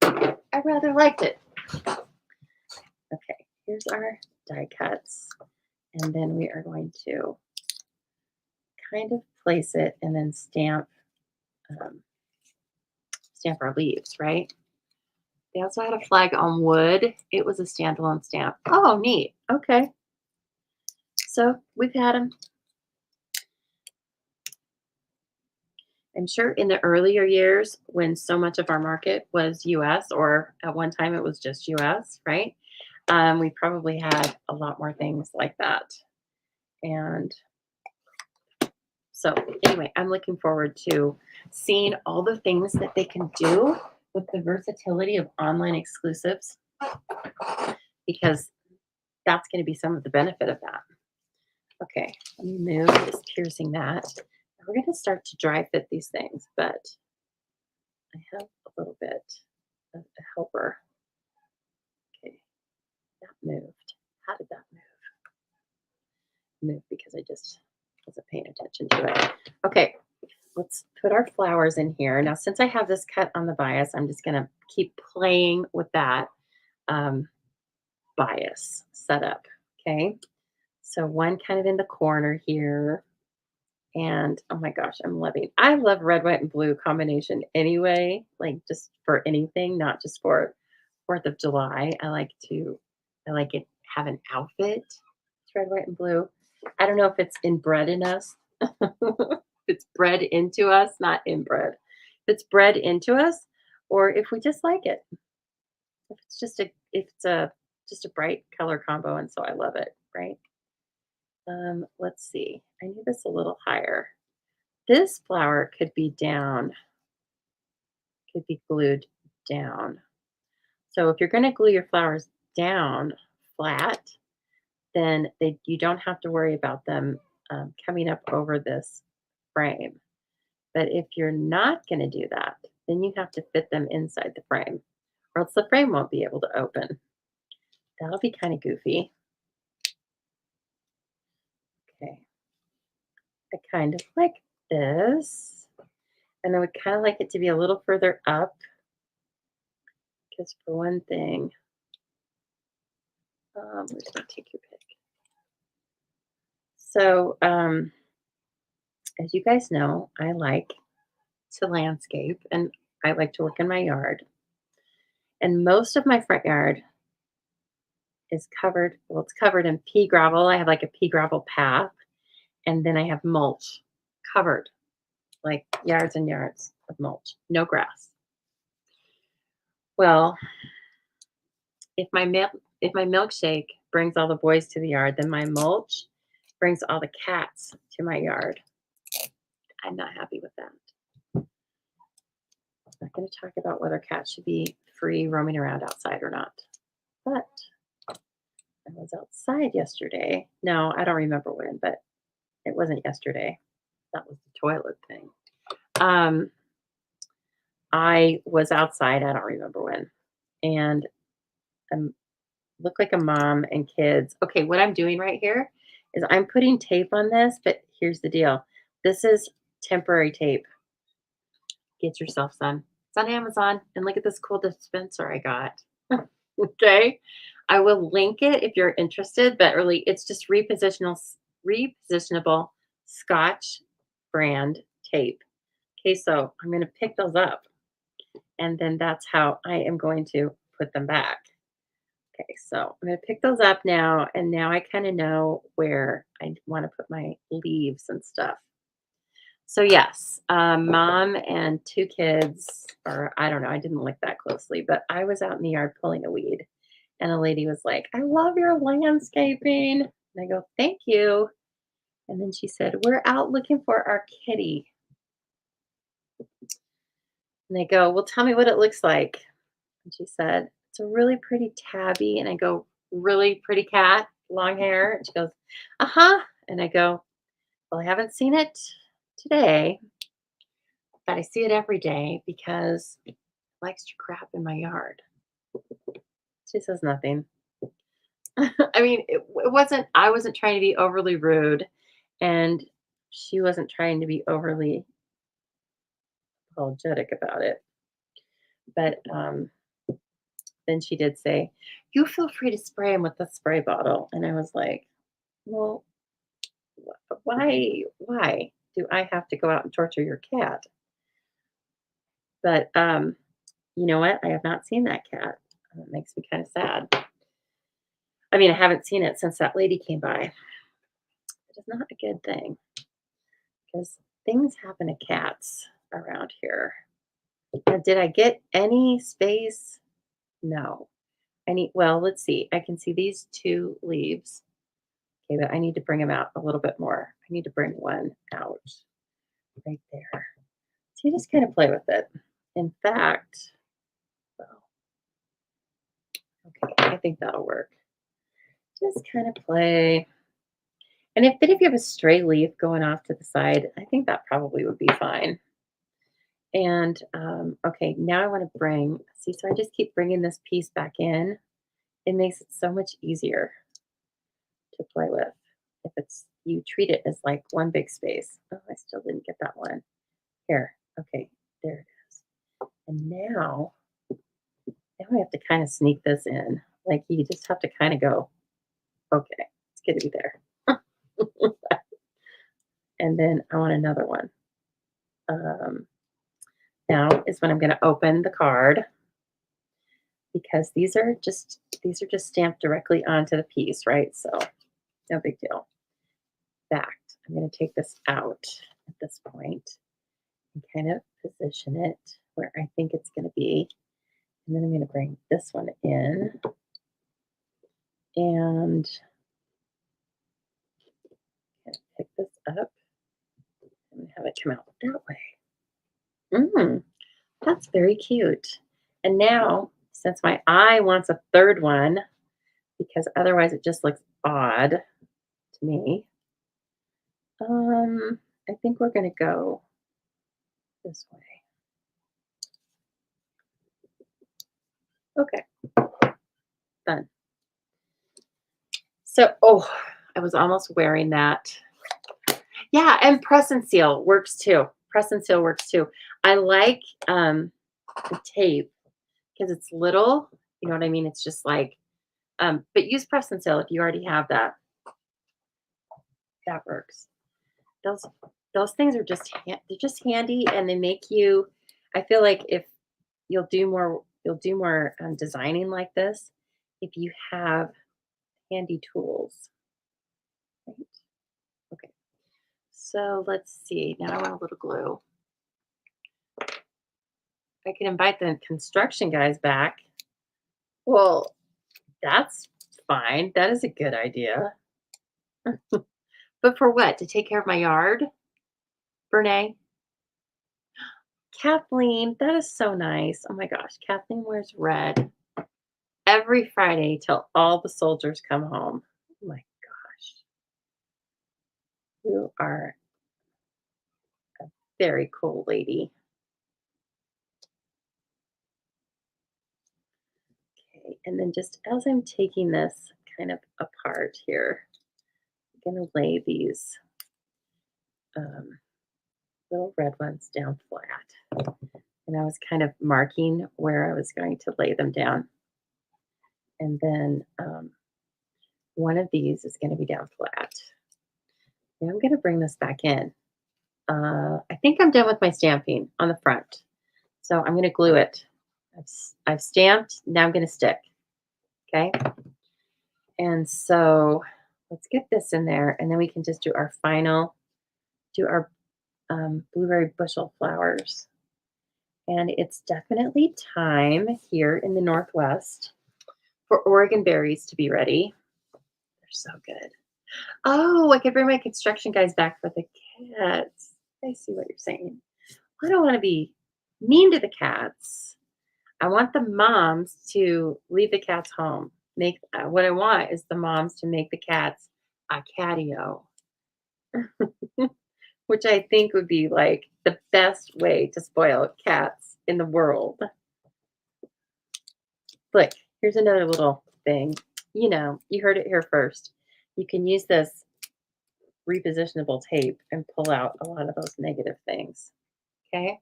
I rather liked it. Okay, here's our die cuts. And then we are going to kind of place it and then stamp our leaves, right? They also had a flag on wood. It was a standalone stamp. Oh, neat. Okay. So we've had them. I'm sure in the earlier years when so much of our market was US, or at one time it was just US, right? We probably had a lot more things like that. And so anyway, I'm looking forward to seeing all the things that they can do with the versatility of online exclusives, because that's going to be some of the benefit of that. Okay, let me move this piercing that. We're going to start to dry fit these things, but I have a little bit of a helper. Okay, that moved. How did that move? Move because I just wasn't paying attention to it. Okay, let's put our flowers in here. Now, since I have this cut on the bias, I'm just going to keep playing with that bias setup. Okay, So one kind of in the corner here. And oh my gosh, I love red, white, and blue combination anyway, like just for anything, not just for 4th of July. I like it have an outfit. It's red, white, and blue. I don't know if it's inbred in us. It's bred into us, not inbred. If it's bred into us, or if we just like it. If it's a just a bright color combo, and so I love it, right? Let's see. I need this a little higher. This flower could be glued down. So if you're going to glue your flowers down flat, then you don't have to worry about them coming up over this frame. But if you're not going to do that, then you have to fit them inside the frame, or else the frame won't be able to open. That'll be kind of goofy. Okay, I kind of like this. And I would kind of like it to be a little further up because, for one thing, where's my take your pick? So, as you guys know, I like to landscape and I like to work in my yard. And most of my front yard is covered, well, it's covered in pea gravel. I have like a pea gravel path, and then I have mulch covered, like yards and yards of mulch, no grass. Well, if my milkshake brings all the boys to the yard, then my mulch brings all the cats to my yard. I'm not happy with that. I'm not going to talk about whether cats should be free roaming around outside or not. But I was outside yesterday. No, I don't remember when, but it wasn't yesterday. That was the toilet thing. Um, I was outside. I don't remember when, and I look like a mom and kids. Okay, what I'm doing right here is I'm putting tape on this, but here's the deal. This is temporary tape. Get yourself some. It's on Amazon, and look at this cool dispenser I got. Okay. I will link it if you're interested, but really it's just repositionable Scotch brand tape. Okay, so I'm going to pick those up, and then that's how I am going to put them back. Okay, so I'm going to pick those up now, and now I kind of know where I want to put my leaves and stuff. So yes, mom and 2 kids, or I don't know, I didn't look that closely, but I was out in the yard pulling a weed, and a lady was like, "I love your landscaping." And I go, "Thank you." And then she said, "We're out looking for our kitty." And I go, "Well, tell me what it looks like." And she said, "It's a really pretty tabby." And I go, "Really pretty cat, long hair?" And she goes, "Uh-huh." And I go, "Well, I haven't seen it today, but I see it every day because it likes to crap in my yard." She says nothing. I mean, I wasn't trying to be overly rude, and she wasn't trying to be overly apologetic about it. But then she did say, "You feel free to spray him with the spray bottle." And I was like, "Well, why do I have to go out and torture your cat?" But you know what? I have not seen that cat. It makes me kind of sad. I mean, I haven't seen it since that lady came by. It is not a good thing because things happen to cats around here. Now, did I get any space? No. Well, let's see. I can see these 2 leaves. Okay, but I need to bring them out a little bit more. I need to bring one out right there. So you just kind of play with it. In fact, well, okay, I think that'll work. Just kind of play. And if you have a stray leaf going off to the side, I think that probably would be fine. And okay, now I want to see, so I just keep bringing this piece back in. It makes it so much easier to play with. If you treat it as like one big space. Oh, I still didn't get that one. Here. Okay, there it is. And now I have to kind of sneak this in. Like you just have to kind of go, okay, it's gonna be there. And then I want another one. Um, Now is when I'm going to open the card because these are just stamped directly onto the piece, right? So no big deal. Fact, I'm going to take this out at this point and kind of position it where I think it's going to be. And then I'm going to bring this one in and kind of pick this up and have it come out that way. That's very cute. And now, since my eye wants a third one, because otherwise it just looks odd to me, I think we're going to go this way. Okay, done. So, oh, I was almost wearing that. Yeah, and press and seal works too. Press and seal works too. I like the tape because it's little. You know what I mean? It's just like, but use press and seal if you already have that. That works. Those those things are they're just handy and they make you. I feel like if you'll do more designing like this if you have handy tools. Right? Okay. So let's see. Now I want a little glue. I can invite the construction guys back. Well, that's fine. That is a good idea. But for what? To take care of my yard? Brene? Kathleen, that is so nice. Oh my gosh. Kathleen wears red every Friday till all the soldiers come home. Oh my gosh. You are a very cool lady. Okay. And then just as I'm taking this kind of apart here, I'm going to lay these um, little red ones down flat. And I was kind of marking where I was going to lay them down. And then one of these is going to be down flat. Now I'm going to bring this back in. I think I'm done with my stamping on the front. So I'm going to glue it. I've stamped. Now I'm going to stick. Okay. And so let's get this in there. And then we can just do our blueberry bushel flowers. And it's definitely time here in the Northwest for Oregon berries to be ready. They're so good. Oh, I could bring my construction guys back for the cats. I see what you're saying. I don't want to be mean to the cats. I want the moms to leave the cats home. Make what I want is the moms to make the cats a catio, which I think would be like the best way to spoil cats in the world. Look, here's another little thing. You heard it here first. You can use this repositionable tape and pull out a lot of those negative things. Okay.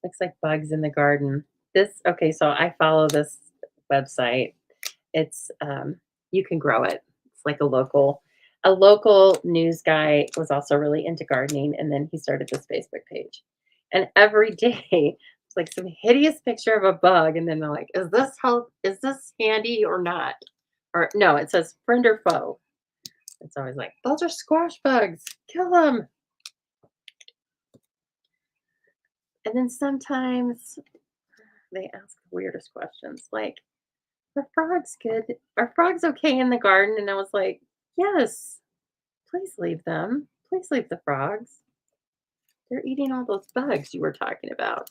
Looks like bugs in the garden. Okay, so I follow this website. It's you can grow it. It's like a local news guy was also really into gardening, and then he started this Facebook page. And every day it's like some hideous picture of a bug, and then they're like, is this handy or not? Or no, it says friend or foe. It's always like, those are squash bugs. Kill them. And then sometimes they ask the weirdest questions like, "Are frogs good? Are frogs okay in the garden?" And I was like, "Yes, please leave them. Please leave the frogs. They're eating all those bugs you were talking about."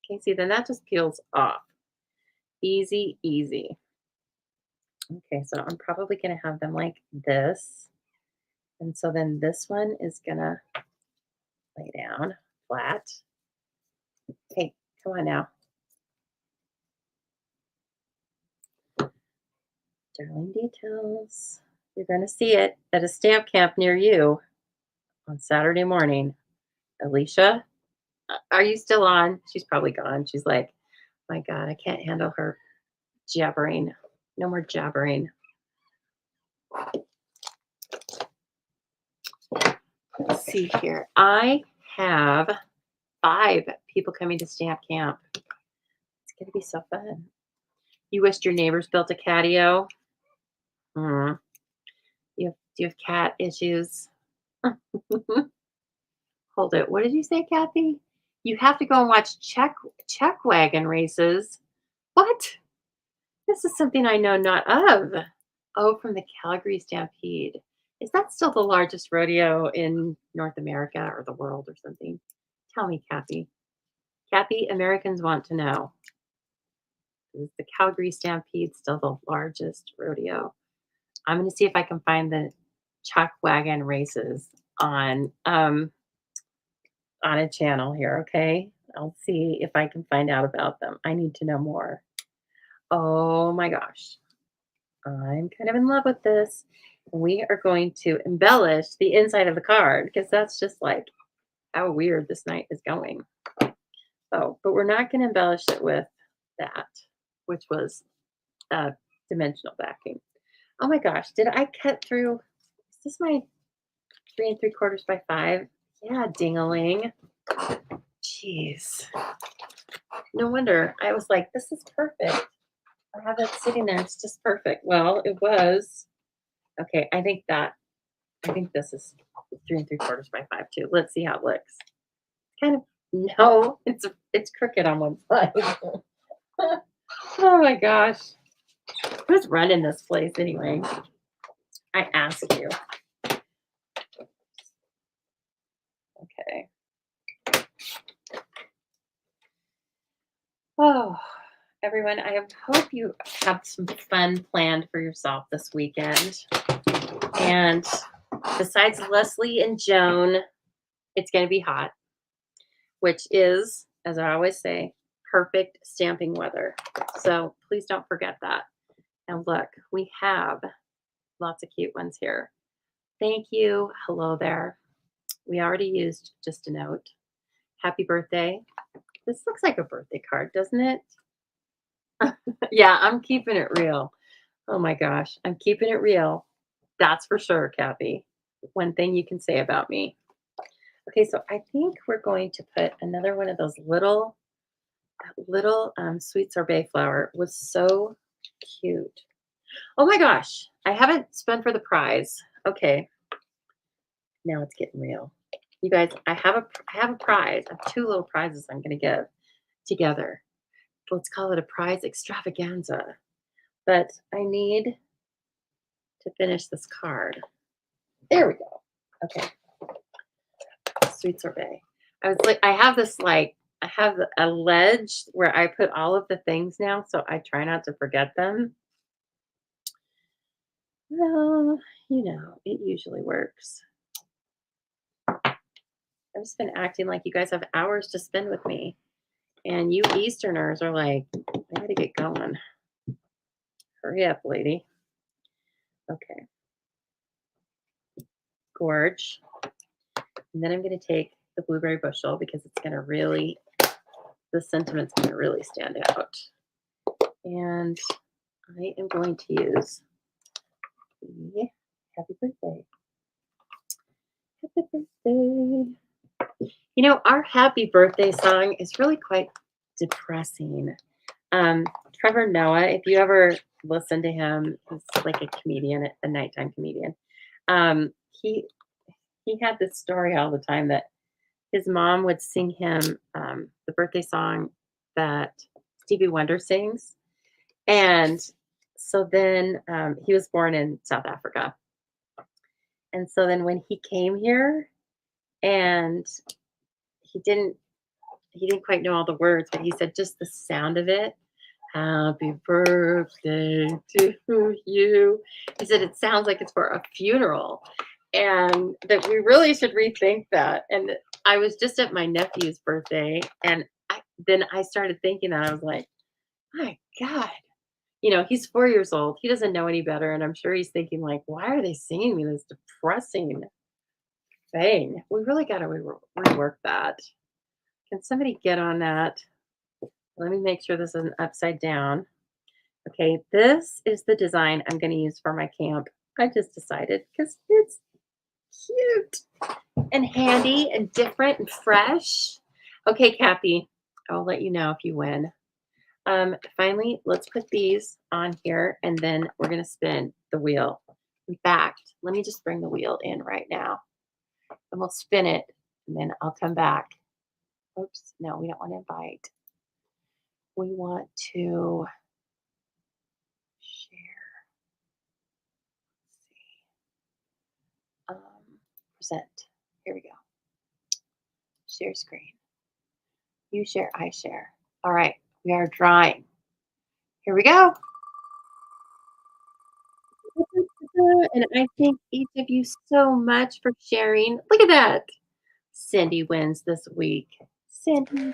Okay, see, then that just peels off. Easy, easy. Okay, so I'm probably going to have them like this. And so then this one is going to lay down flat. Hey, come on now. Darling details. You're going to see it at a stamp camp near you on Saturday morning. Alicia, are you still on? She's probably gone. She's like, my God, I can't handle her jabbering. No more jabbering. see here. I have 5 people coming to Stamp Camp. It's gonna be so fun. You wished your neighbors built a catio? Mm. Do you have cat issues? Hold it. What did you say, Kathy? You have to go and watch check wagon races. What? This is something I know not of. Oh, from the Calgary Stampede. Is that still the largest rodeo in North America or the world or something? Tell me, Kathy. Kathy, Americans want to know. Is the Calgary Stampede still the largest rodeo? I'm going to see if I can find the chuck wagon races on on a channel here, okay? I'll see if I can find out about them. I need to know more. Oh my gosh. I'm kind of in love with this. We are going to embellish the inside of the card because that's just like how weird this night is going. Oh, but we're not going to embellish it with that, which was dimensional backing. Oh my gosh, did I cut through? Is this my 3 3/4 by 5? Yeah, ding-a-ling. Jeez. No wonder. I was like, this is perfect. I have that sitting there. It's just perfect. Well, it was. Okay, I think this is 3 3/4 by 5 too. Let's see how it looks. Kind of no, it's crooked on one side. Oh my gosh. Who's running this place anyway? I ask you. Okay. Oh, everyone, I hope you have some fun planned for yourself this weekend. And besides Leslie and Joan, it's going to be hot, which is, as I always say, perfect stamping weather. So please don't forget that. And look, we have lots of cute ones here. Thank you. Hello there. We already used just a note. Happy birthday. This looks like a birthday card, doesn't it? Yeah, I'm keeping it real. Oh my gosh, I'm keeping it real. That's for sure, Kathy. One thing you can say about me. Okay, so I think we're going to put another one of those little sweet sorbet flower. Was so cute. Oh my gosh, I haven't spun for the prize. Okay, now it's getting real. You guys, I have a prize. I have 2 little prizes I'm going to give together. Let's call it a prize extravaganza. But I need to finish this card. There we go. Okay. Sweet sorbet. I was like, I have this like, I have a ledge where I put all of the things now, so I try not to forget them. Well, it usually works. I've just been acting like you guys have hours to spend with me. And you Easterners are like, I gotta get going. Hurry up, lady. Okay. Gorge. And then I'm going to take the blueberry bushel because it's going to really, the sentiment's going to really stand out. And I am going to use the happy birthday. Happy birthday. Our happy birthday song is really quite depressing. Trevor Noah, if you ever listen to him, he's like a comedian, a nighttime comedian. He had this story all the time that his mom would sing him the birthday song that Stevie Wonder sings. And so then he was born in South Africa. And so then when he came here and he didn't quite know all the words, but he said just the sound of it. Happy birthday to you. He said it sounds like it's for a funeral and that we really should rethink that. And I was just at my nephew's birthday and then I started thinking that I was like, my God, he's 4 years old. He doesn't know any better. And I'm sure he's thinking like, why are they singing me this depressing thing? We really got to rework that. Can somebody get on that? Let me make sure this isn't upside down. Okay, this is the design I'm going to use for my camp. I just decided because it's cute. and handy and different and fresh. Okay, Cappy, I'll let you know if you win. Finally, let's put these on here and then we're going to spin the wheel. In fact, let me just bring the wheel in right now and we'll spin it and then I'll come back. Oops, no, we don't want to invite. We want to share. Let's see. Present. Here we go. Share screen. You share, I share. All right, we are drawing. Here we go. And I thank each of you so much for sharing. Look at that. Cindy wins this week. Cindy.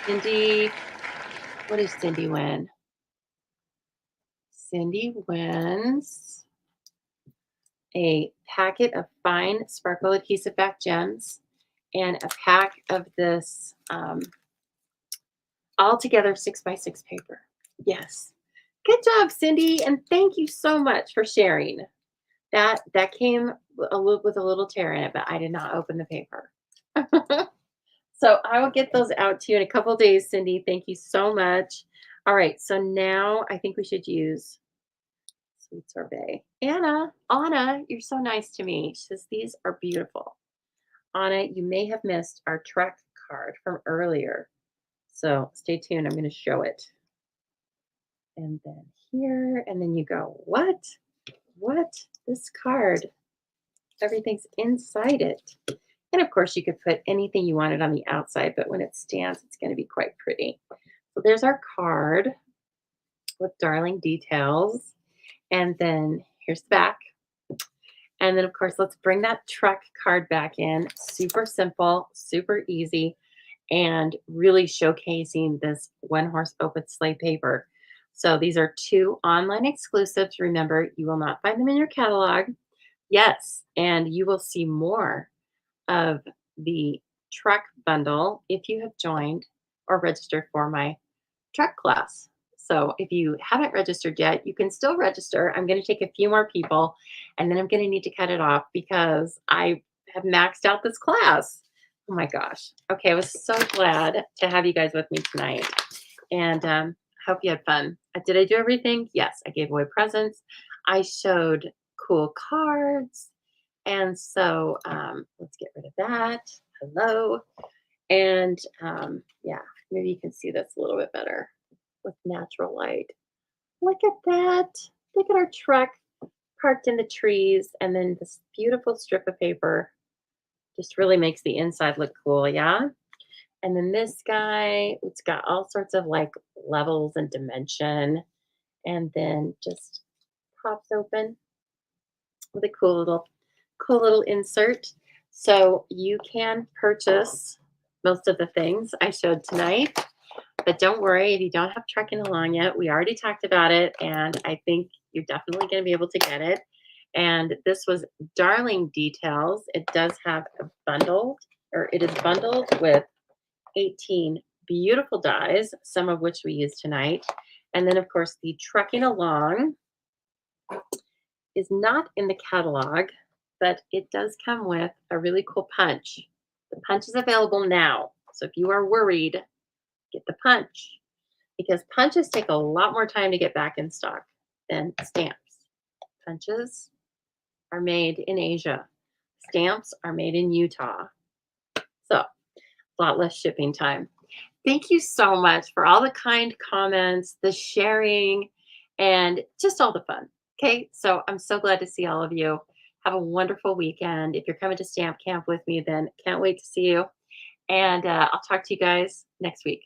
Cindy. What does Cindy win? Cindy wins a packet of fine sparkle adhesive back gems and a pack of this all together 6x6 paper. Yes. Good job, Cindy. And thank you so much for sharing. That came with a little tear in it, but I did not open the paper. So I will get those out to you in a couple days, Cindy. Thank you so much. All right, so now I think we should use sweet sorbet. Anna, you're so nice to me. She says these are beautiful. Anna, you may have missed our Trek card from earlier. So stay tuned. I'm going to show it. And then here, and then you go, what? What? This card, everything's inside it. And of course, you could put anything you wanted on the outside, but when it stands, it's going to be quite pretty. So there's our card with darling details. And then here's the back. And then, of course, let's bring that Trek card back in. Super simple, super easy, and really showcasing this one horse open sleigh paper. So these are 2 online exclusives. Remember, you will not find them in your catalog. Yes, and you will see more of the Trek bundle if you have joined or registered for my Trek class. So if you haven't registered yet, you can still register. I'm going to take a few more people and then I'm going to need to cut it off because I have maxed out this class. Oh my gosh. Okay, I was so glad to have you guys with me tonight. And hope you had fun. Did I do everything? Yes, I gave away presents. I showed cool cards. And so let's get rid of that. Hello. And yeah, maybe you can see this a little bit better with natural light. Look at that. Look at our truck parked in the trees. And then this beautiful strip of paper just really makes the inside look cool. Yeah. And then this guy, it's got all sorts of like levels and dimension. And then just pops open with a cool little insert. So you can purchase most of the things I showed tonight, but don't worry if you don't have Trekking Along yet. We already talked about it, and I think you're definitely going to be able to get it. And this was Darling Details. It does have a bundle, or it is bundled with 18 beautiful dies, some of which we use tonight. And then, of course, the Trekking Along is not in the catalog, but it does come with a really cool punch. The punch is available now. So if you are worried, get the punch because punches take a lot more time to get back in stock than stamps. Punches are made in Asia. Stamps are made in Utah. So a lot less shipping time. Thank you so much for all the kind comments, the sharing, and just all the fun. Okay, so I'm so glad to see all of you. Have a wonderful weekend. If you're coming to Stamp Camp with me, then can't wait to see you. And I'll talk to you guys next week.